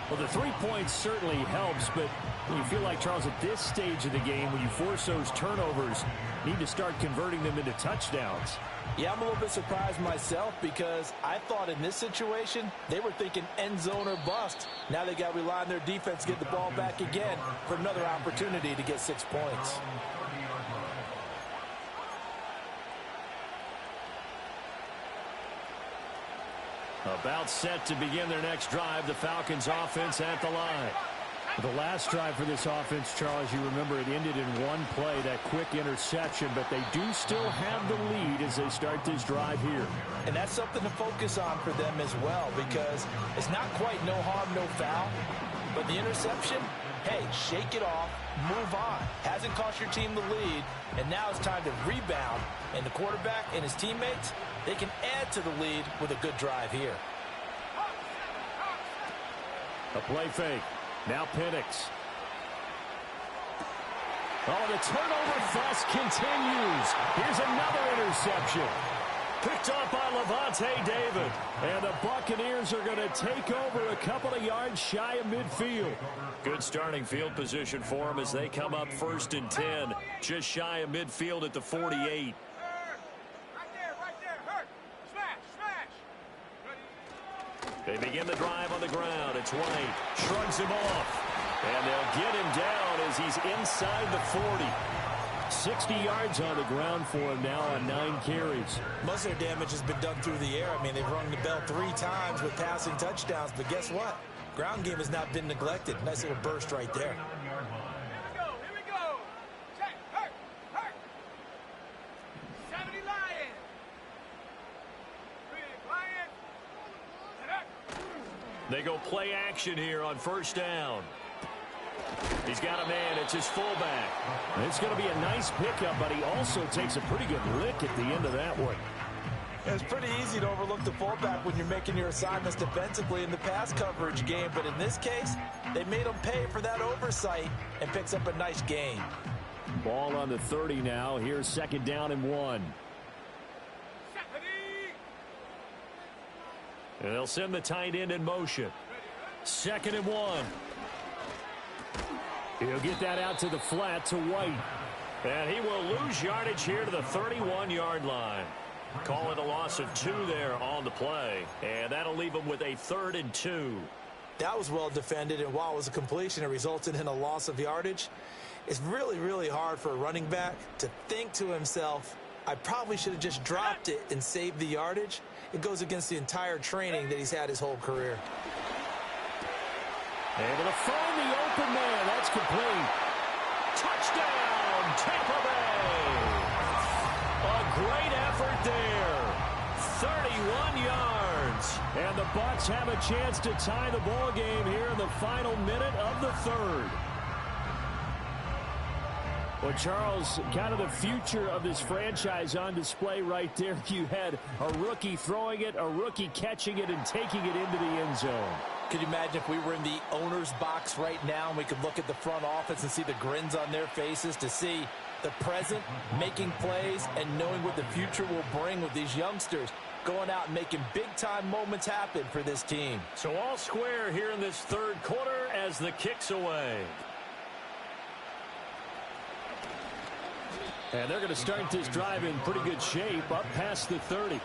Well, the 3 points certainly helps, but you feel like, Charles, at this stage of the game, when you force those turnovers, you need to start converting them into touchdowns. Yeah, I'm a little bit surprised myself because I thought in this situation they were thinking end zone or bust. Now they got to rely on their defense to get the ball back again for another opportunity to get 6 points. About set to begin their next drive, the Falcons offense at the line. The last drive for this offense, Charles, you remember it ended in one play, that quick interception, but they do still have the lead as they start this drive here. And that's something to focus on for them as well because it's not quite no harm, no foul, but the interception, hey, shake it off, move on. Hasn't cost your team the lead, and now it's time to rebound, and the quarterback and his teammates, they can add to the lead with a good drive here. A play fake. Now Penix. Oh, the turnover fuss continues. Here's another interception. Picked up by Levante David. And the Buccaneers are going to take over a couple of yards shy of midfield. Good starting field position for them as they come up 1st and 10. Just shy of midfield at the 48. Right there, hurt. Smash. They begin the drive on the ground. It's White. Shrugs him off. And they'll get him down as he's inside the 40. 60 yards on the ground for him now on 9 carries. Most of their damage has been done through the air. I mean, they've rung the bell 3 times with passing touchdowns, but guess what? Ground game has not been neglected. Nice little burst right there. Here we go. Check, hurt. 70 Lions. 3 Lions. They go play action here on 1st down. He's got a man. It's his fullback. It's going to be a nice pickup, but he also takes a pretty good lick at the end of that one. It's pretty easy to overlook the fullback when you're making your assignments defensively in the pass coverage game, but in this case, they made him pay for that oversight and picks up a nice gain. Ball on the 30 now. Here's 2nd down and 1. And they'll send the tight end in motion. 2nd and 1. He'll get that out to the flat to White. And he will lose yardage here to the 31-yard line. Call it a loss of 2 there on the play. And that'll leave him with a 3rd and 2. That was well defended, and while it was a completion, it resulted in a loss of yardage. It's really, really hard for a running back to think to himself, I probably should have just dropped it and saved the yardage. It goes against the entire training that he's had his whole career. Able to find the open man. That's complete. Touchdown, Tampa Bay. A great effort there. 31 yards. And the Bucs have a chance to tie the ball game here in the final minute of the 3rd. Well, Charles, kind of the future of this franchise on display right there. You had a rookie throwing it, a rookie catching it, and taking it into the end zone. Could you imagine if we were in the owner's box right now and we could look at the front office and see the grins on their faces to see the present making plays and knowing what the future will bring with these youngsters going out and making big-time moments happen for this team. So all square here in this 3rd quarter as the kick's away. And they're going to start this drive in pretty good shape up past the 30.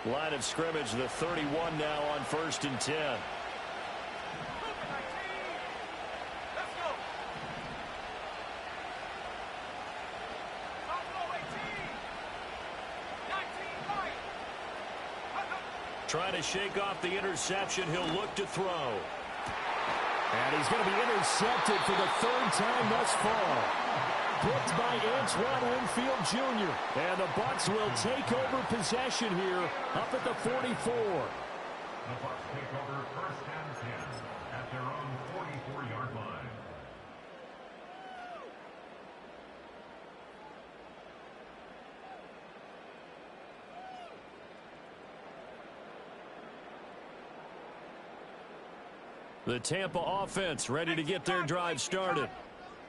Line of scrimmage, the 31 now on 1st and 10. Trying to shake off the interception. He'll look to throw. And he's going to be intercepted for the 3rd time thus far. Picked by Antoine Winfield Jr. And the Bucs will take over possession here up at the 44. The Bucs take over 1st and 10 at their own 44-yard line. The Tampa offense ready to get their drive started.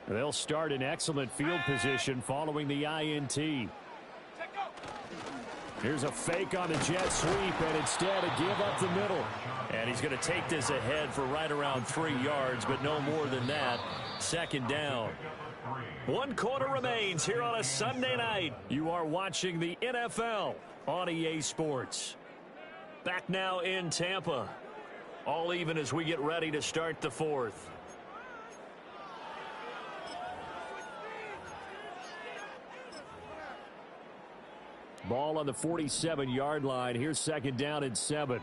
They'll start in excellent field position following the INT. Here's a fake on the jet sweep, and instead a give up the middle. And he's going to take this ahead for right around 3 yards, but no more than that. 2nd down. 1 quarter remains here on a Sunday night. You are watching the NFL on EA Sports. Back now in Tampa. All even as we get ready to start the 4th. Ball on the 47-yard line. Here's 2nd down and 7.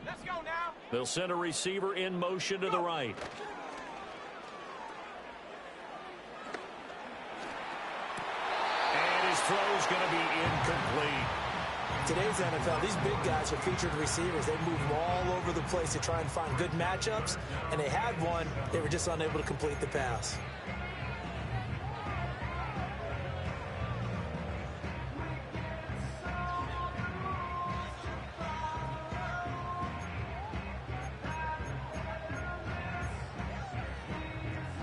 Let's go now. They'll send a receiver in motion to the right. And his throw's going to be incomplete. Today's NFL, these big guys are featured receivers. They move all over the place to try and find good matchups, and they had one. They were just unable to complete the pass.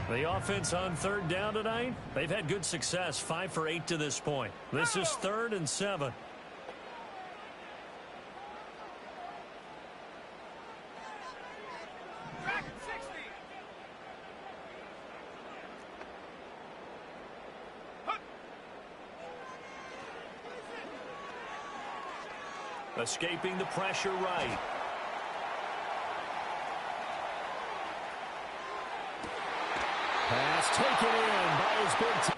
The offense on 3rd down tonight, they've had good success, 5 for 8 to this point. This is 3rd and 7. Escaping the pressure right. Pass taken in by his big team.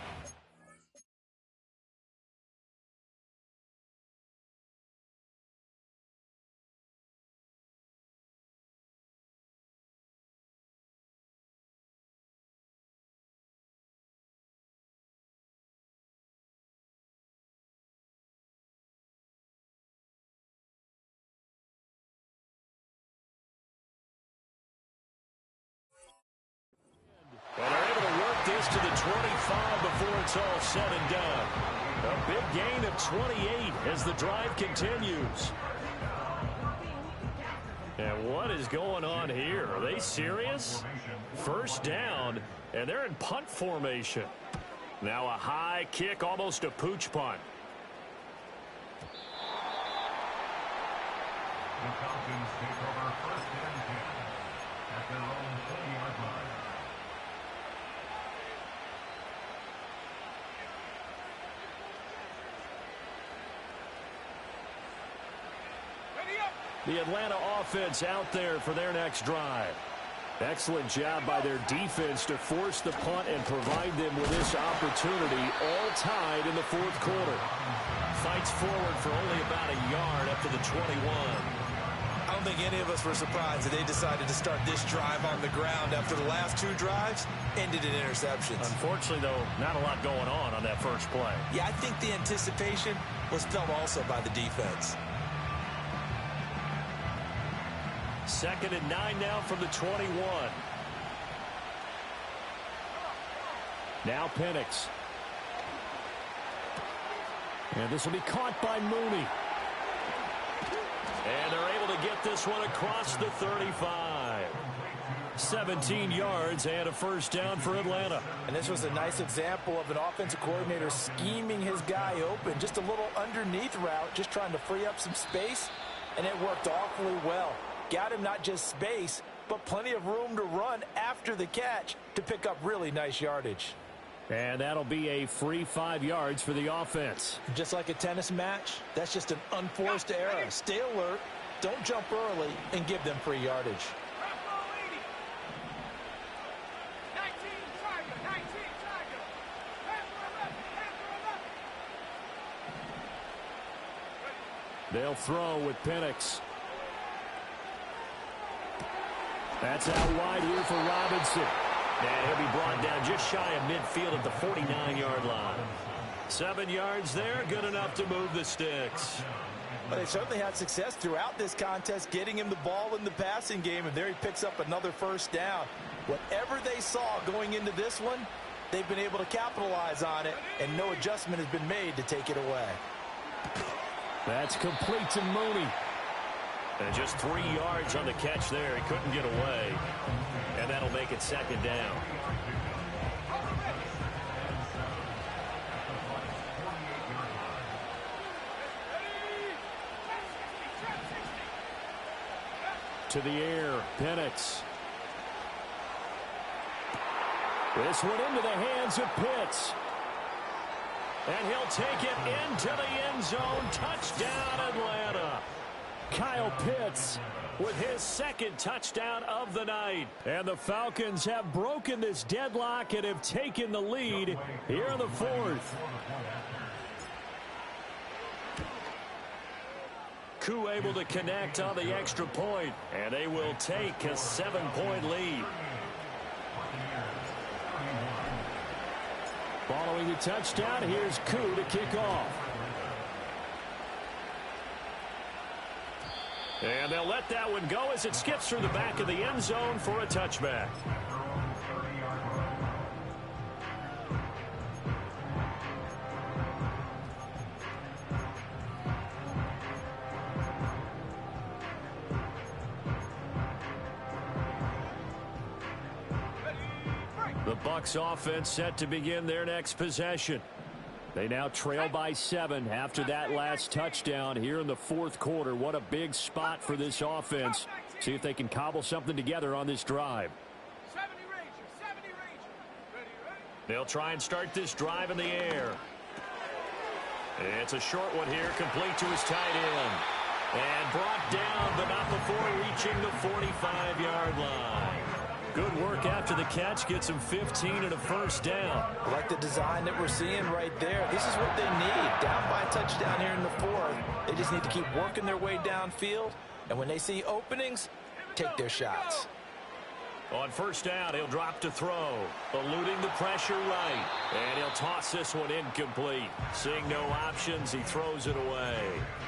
Well, they're able to work this to the 25 before it's all said and done. A big gain of 28 as the drive continues. And what is going on here? Are they serious? 1st down, and they're in punt formation. Now a high kick, almost a pooch punt. The Falcons take over 1st and 10 at their own 40-yard line. The Atlanta offense out there for their next drive. Excellent job by their defense to force the punt and provide them with this opportunity, all tied in the 4th quarter. Fights forward for only about a yard up to the 21. I don't think any of us were surprised that they decided to start this drive on the ground after the last 2 drives ended in interceptions. Unfortunately, though, not a lot going on that first play. Yeah, I think the anticipation was felt also by the defense. 2nd and 9 now from the 21. Now Penix. And this will be caught by Mooney. And they're able to get this one across the 35. 17 yards and a 1st down for Atlanta. And this was a nice example of an offensive coordinator scheming his guy open. Just a little underneath route, just trying to free up some space, and it worked awfully well. Got him not just space, but plenty of room to run after the catch to pick up really nice yardage. And that'll be a free 5 yards for the offense. Just like a tennis match, that's just an unforced error. Stay alert, don't jump early, and give them free yardage. They'll throw with Penix. That's out wide here for Robinson. And he'll be brought down just shy of midfield at the 49-yard line. 7 yards there, good enough to move the sticks. Well, they certainly had success throughout this contest, getting him the ball in the passing game, and there he picks up another first down. Whatever they saw going into this one, they've been able to capitalize on it, and no adjustment has been made to take it away. That's complete to Mooney. And just 3 yards on the catch there. He couldn't get away. And that'll make it second down. To the air, Penix. This one into the hands of Pitts. And he'll take it into the end zone. Touchdown, Atlanta. Kyle Pitts with his second touchdown of the night. And the Falcons have broken this deadlock and have taken the lead here in the fourth. Koo able to connect on the extra point, and they will take a 7-point lead. Following the touchdown, here's Koo to kick off. And they'll let that one go as it skips through the back of the end zone for a touchback. The Bucs offense set to begin their next possession. They now trail by 7 after that last touchdown here in the fourth quarter. What a big spot for this offense. See if they can cobble something together on this drive. 70 Ranger. Ready. They'll try and start this drive in the air. It's a short one here, complete to his tight end. And brought down, but not before reaching the 45-yard line. Good work after the catch, gets him 15 and a first down. I like the design that we're seeing right there. This is what they need. Down by a touchdown here in the fourth. They just need to keep working their way downfield. And when they see openings, take their shots. On first down, he'll drop to throw. Eluding the pressure right. And he'll toss this one incomplete. Seeing no options, he throws it away.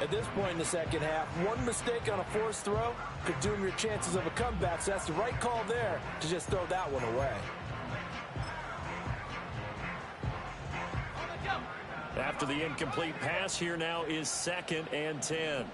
At this point in the second half, one mistake on a forced throw could doom your chances of a comeback. So that's the right call there to just throw that one away. After the incomplete pass, here now is 2nd and 10.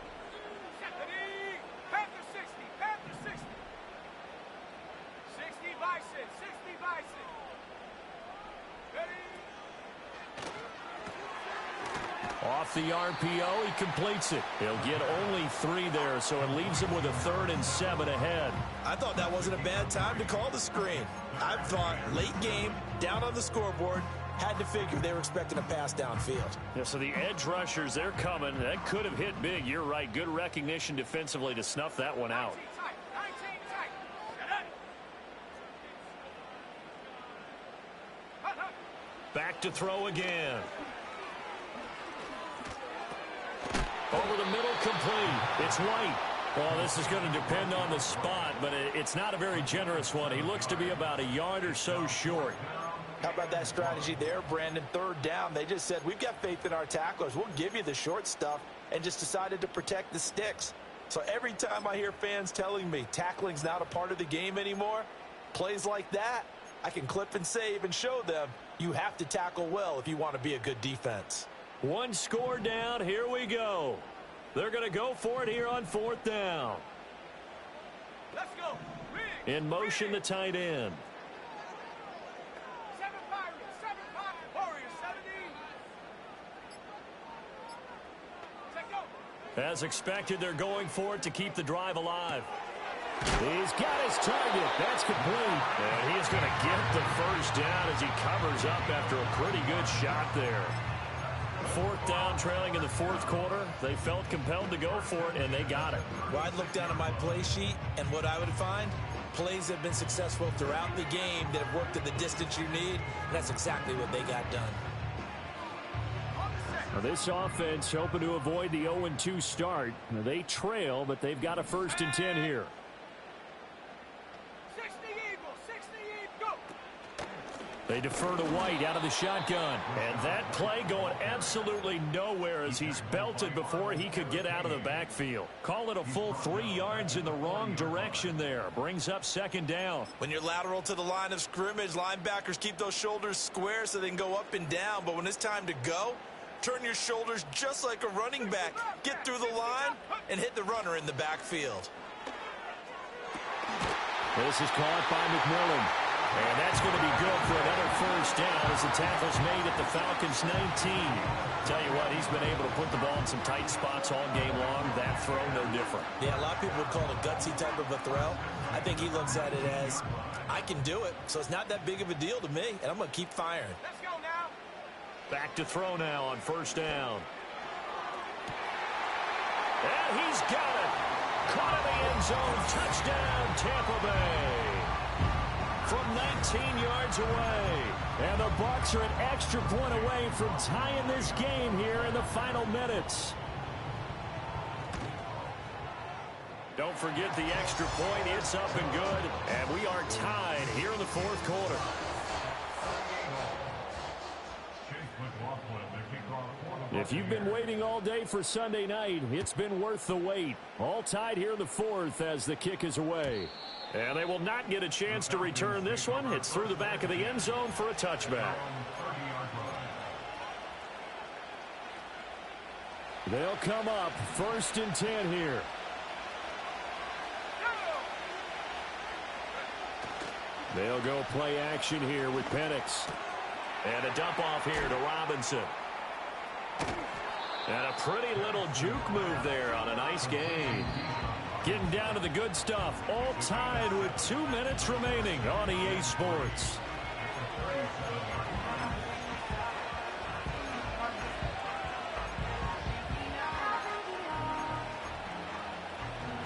Off the RPO, he completes it. He'll get only 3 there, so it leaves him with a 3rd and 7 ahead. I thought that wasn't a bad time to call the screen. I thought late game, down on the scoreboard, had to figure they were expecting a pass downfield. Yeah, so the edge rushers, they're coming. That could have hit big. You're right. Good recognition defensively to snuff that one out. Back to throw again. Over the middle, complete. It's White. Well, this is going to depend on the spot, but it's not a very generous one. He looks to be about a yard or so short. How about that strategy there, Brandon? 3rd down. They just said, we've got faith in our tacklers. We'll give you the short stuff, and just decided to protect the sticks. So every time I hear fans telling me tackling's not a part of the game anymore, plays like that, I can clip and save and show them you have to tackle well if you want to be a good defense. 1 score down. Here we go. They're going to go for it here on 4th down. Let's go. In motion, the tight end. 7 Pirates, 7 Warriors, 70. Take go. As expected, they're going for it to keep the drive alive. He's got his target. That's complete. And he is going to get the first down as he covers up after a pretty good shot there. Fourth down, trailing in the fourth quarter. They felt compelled to go for it, and they got it. Well, I'd look down at my play sheet, and what I would find, plays that have been successful throughout the game that have worked at the distance you need, and that's exactly what they got done. Now this offense hoping to avoid the 0-2 start. Now they trail, but they've got a 1st and 10 here. 60 Eagles, 60 Eagles, go! They defer to White out of the shotgun. And that play going absolutely nowhere as he's belted before he could get out of the backfield. Call it a full 3 yards in the wrong direction there. Brings up 2nd down. When you're lateral to the line of scrimmage, linebackers keep those shoulders square so they can go up and down. But when it's time to go, turn your shoulders just like a running back. Get through the line and hit the runner in the backfield. This is caught by McMillan. And that's going to be good for another 1st down as the tackle's made at the Falcons' 19. Tell you what, he's been able to put the ball in some tight spots all game long. That throw, no different. Yeah, a lot of people would call it a gutsy type of a throw. I think he looks at it as, I can do it, so it's not that big of a deal to me, and I'm going to keep firing. Let's go now. Back to throw now on 1st down. And he's got it. Caught in the end zone. Touchdown, Tampa Bay. From 19 yards away. And the Bucs are an extra point away from tying this game here in the final minutes. Don't forget the extra point. It's up and good. And we are tied here in the 4th quarter. If you've been waiting all day for Sunday night, it's been worth the wait. All tied here in the 4th as the kick is away. And they will not get a chance to return this one. It's through the back of the end zone for a touchback. They'll come up 1st and 10 here. They'll go play action here with Penix. And a dump off here to Robinson. And a pretty little juke move there on a nice gain. Getting down to the good stuff. All tied with 2 minutes remaining on EA Sports.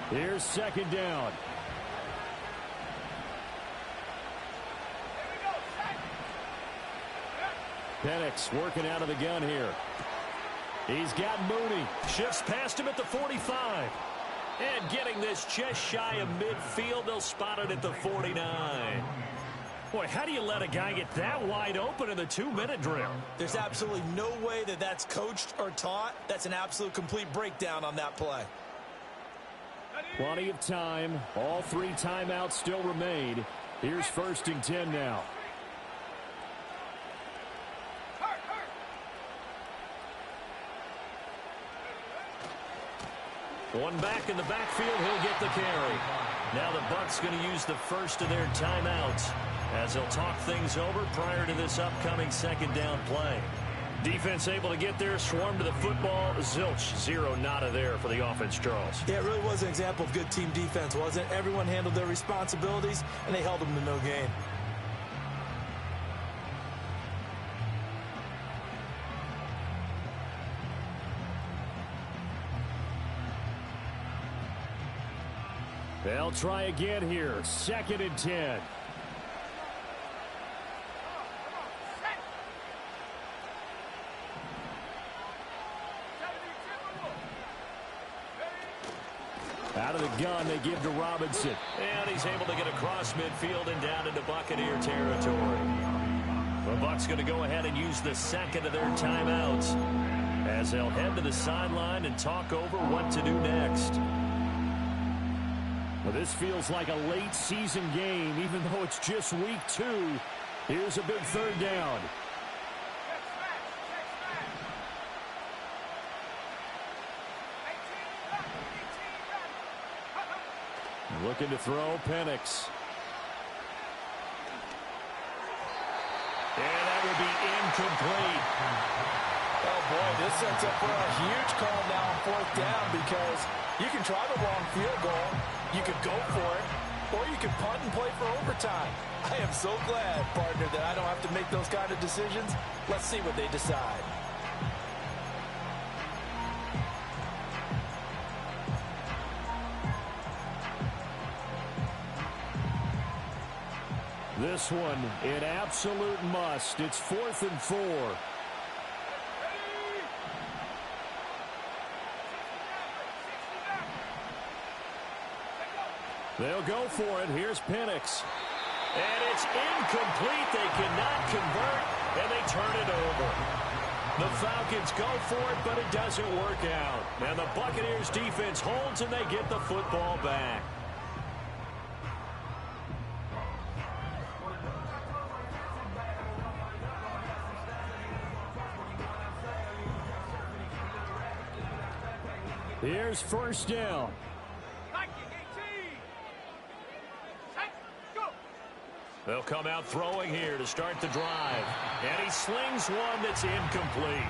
Here's 2nd down. Penix working out of the gun here. He's got Mooney. Shifts past him at the 45. And getting this just shy of midfield, they'll spot it at the 49. Boy, how do you let a guy get that wide open in the 2-minute drill? There's absolutely no way that that's coached or taught. That's an absolute complete breakdown on that play. Plenty of time. All 3 timeouts still remain. Here's 1st and 10 now. One back in the backfield, he'll get the carry. Now the Bucs going to use the first of their timeouts as they'll talk things over prior to this upcoming 2nd down play. Defense able to get there, swarm to the football. Zilch, 0 nada there for the offense, Charles. Yeah, it really was an example of good team defense, wasn't it? Everyone handled their responsibilities, and they held them to no gain. They'll try again here. 2nd and 10. Out of the gun, they give to Robinson. And he's able to get across midfield and down into Buccaneer territory. The Bucs going to go ahead and use the 2nd of their timeouts as they'll head to the sideline and talk over what to do next. Well, this feels like a late season game, even though it's just week 2. Here's a big 3rd down. Looking to throw, Penix. And that will be incomplete. Oh, boy, this sets up for a huge call now on fourth down because you can try the long field goal, you could go for it, or you can punt and play for overtime. I am so glad, partner, that I don't have to make those kind of decisions. Let's see what they decide. This one, an absolute must. It's 4th and 4. They'll go for it. Here's Penix. And it's incomplete. They cannot convert, and they turn it over. The Falcons go for it, but it doesn't work out. And the Buccaneers defense holds, and they get the football back. Here's first down. They'll come out throwing here to start the drive. And he slings one that's incomplete.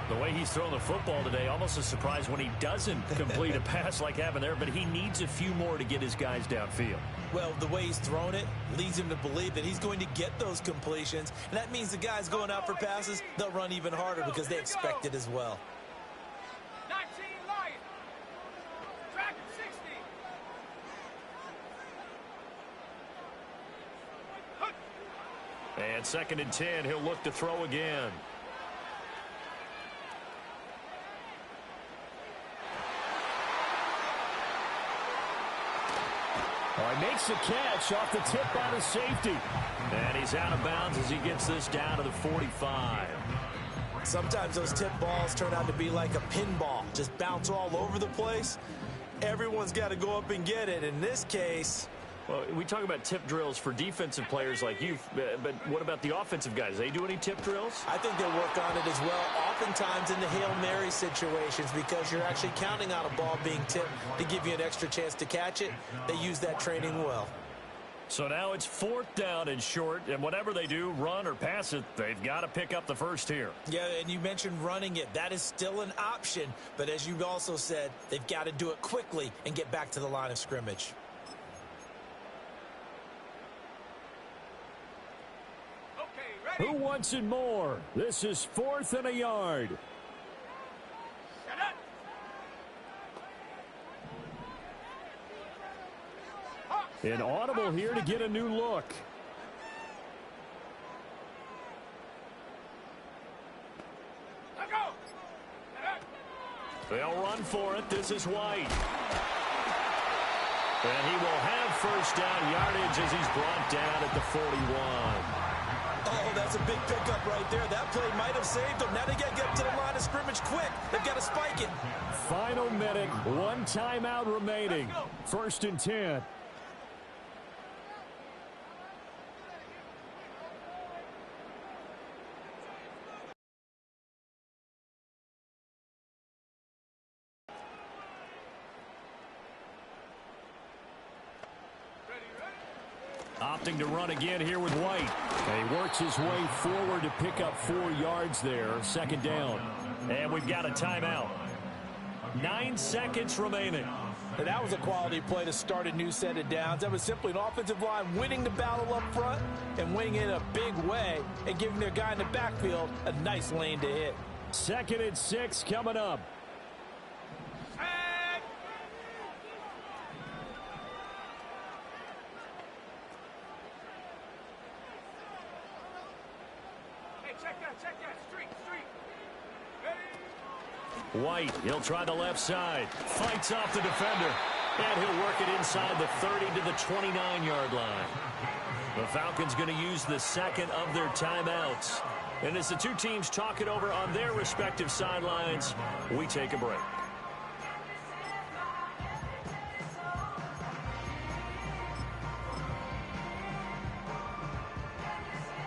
The way he's thrown the football today, almost a surprise when he doesn't complete a pass like happened there, but he needs a few more to get his guys downfield. Well, the way he's thrown it leads him to believe that he's going to get those completions. And that means the guys going out for passes, they'll run even harder because they expect it as well. 19 Lions. Track 60. And 2nd and 10, he'll look to throw again. Oh, he makes the catch off the tip by the safety. And he's out of bounds as he gets this down to the 45. Sometimes those tip balls turn out to be like a pinball, just bounce all over the place. Everyone's got to go up and get it. In this case, well, we talk about tip drills for defensive players like you, but what about the offensive guys? They do any tip drills? I think they work on it as well, oftentimes in the Hail Mary situations, because you're actually counting on a ball being tipped to give you an extra chance to catch it. They use that training well. So now it's 4th down and short, and whatever they do, run or pass it, they've got to pick up the first here. Yeah, and you mentioned running it. That is still an option, but as you also said, they've got to do it quickly and get back to the line of scrimmage. Who wants it more? This is 4th and a yard. An audible here to get a new look. They'll run for it. This is White. And he will have first down yardage as he's brought down at the 41. Oh, that's a big pickup right there. That play might have saved them. Now they got to get to the line of scrimmage quick. They've got to spike it. Final minute, 1 timeout remaining. 1st and 10. Opting to run again here with White. And he works his way forward to pick up 4 yards there. 2nd down. And we've got a timeout. 9 seconds remaining. And that was a quality play to start a new set of downs. That was simply an offensive line winning the battle up front and winning it in a big way and giving their guy in the backfield a nice lane to hit. 2nd and 6 coming up. White, he'll try the left side. Fights off the defender. And he'll work it inside the 30 to the 29-yard line. The Falcons going to use the 2nd of their timeouts. And as the two teams talk it over on their respective sidelines, we take a break.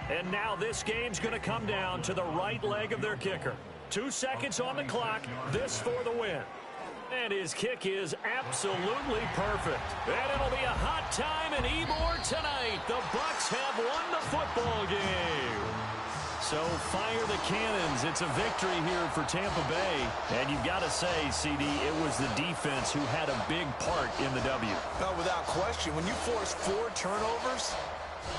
And now this game's going to come down to the right leg of their kicker. 2 seconds on the clock. This for the win. And his kick is absolutely perfect. And it'll be a hot time in Ybor tonight. The Bucs have won the football game. So fire the cannons. It's a victory here for Tampa Bay. And you've got to say, CD, it was the defense who had a big part in the W. Oh, without question. When you force 4 turnovers,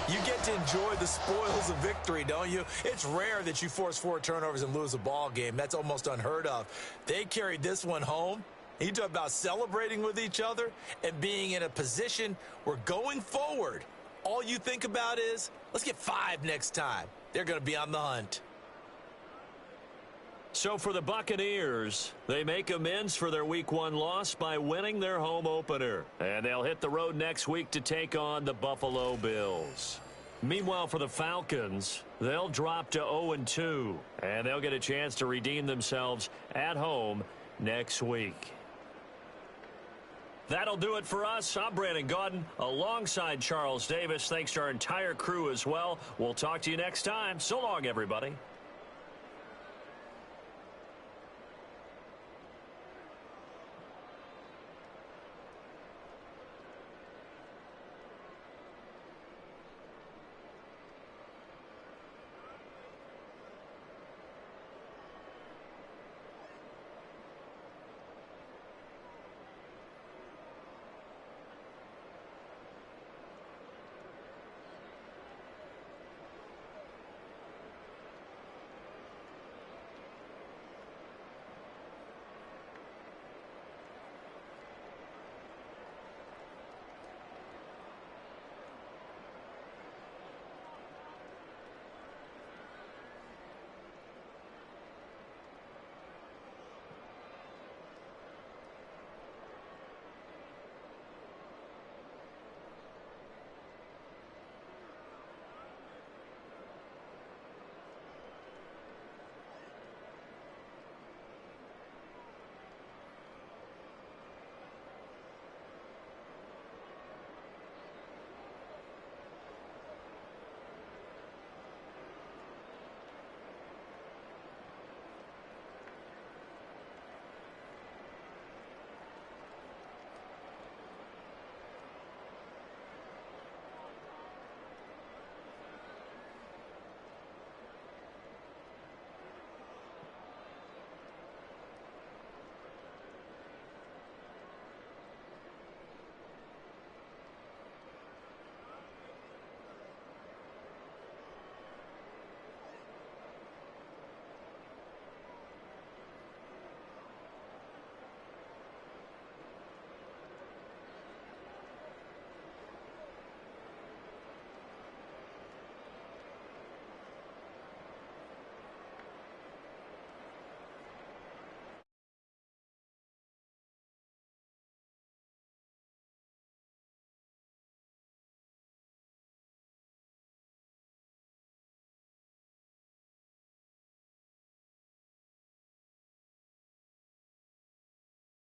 you get to enjoy the spoils of victory, don't you? It's rare that you force 4 turnovers and lose a ball game. That's almost unheard of. They carried this one home. You talk about celebrating with each other and being in a position where going forward, all you think about is, let's get 5 next time. They're going to be on the hunt. So for the Buccaneers, they make amends for their Week 1 loss by winning their home opener. And they'll hit the road next week to take on the Buffalo Bills. Meanwhile, for the Falcons, they'll drop to 0-2. And they'll get a chance to redeem themselves at home next week. That'll do it for us. I'm Brandon Gaudin alongside Charles Davis. Thanks to our entire crew as well. We'll talk to you next time. So long, everybody.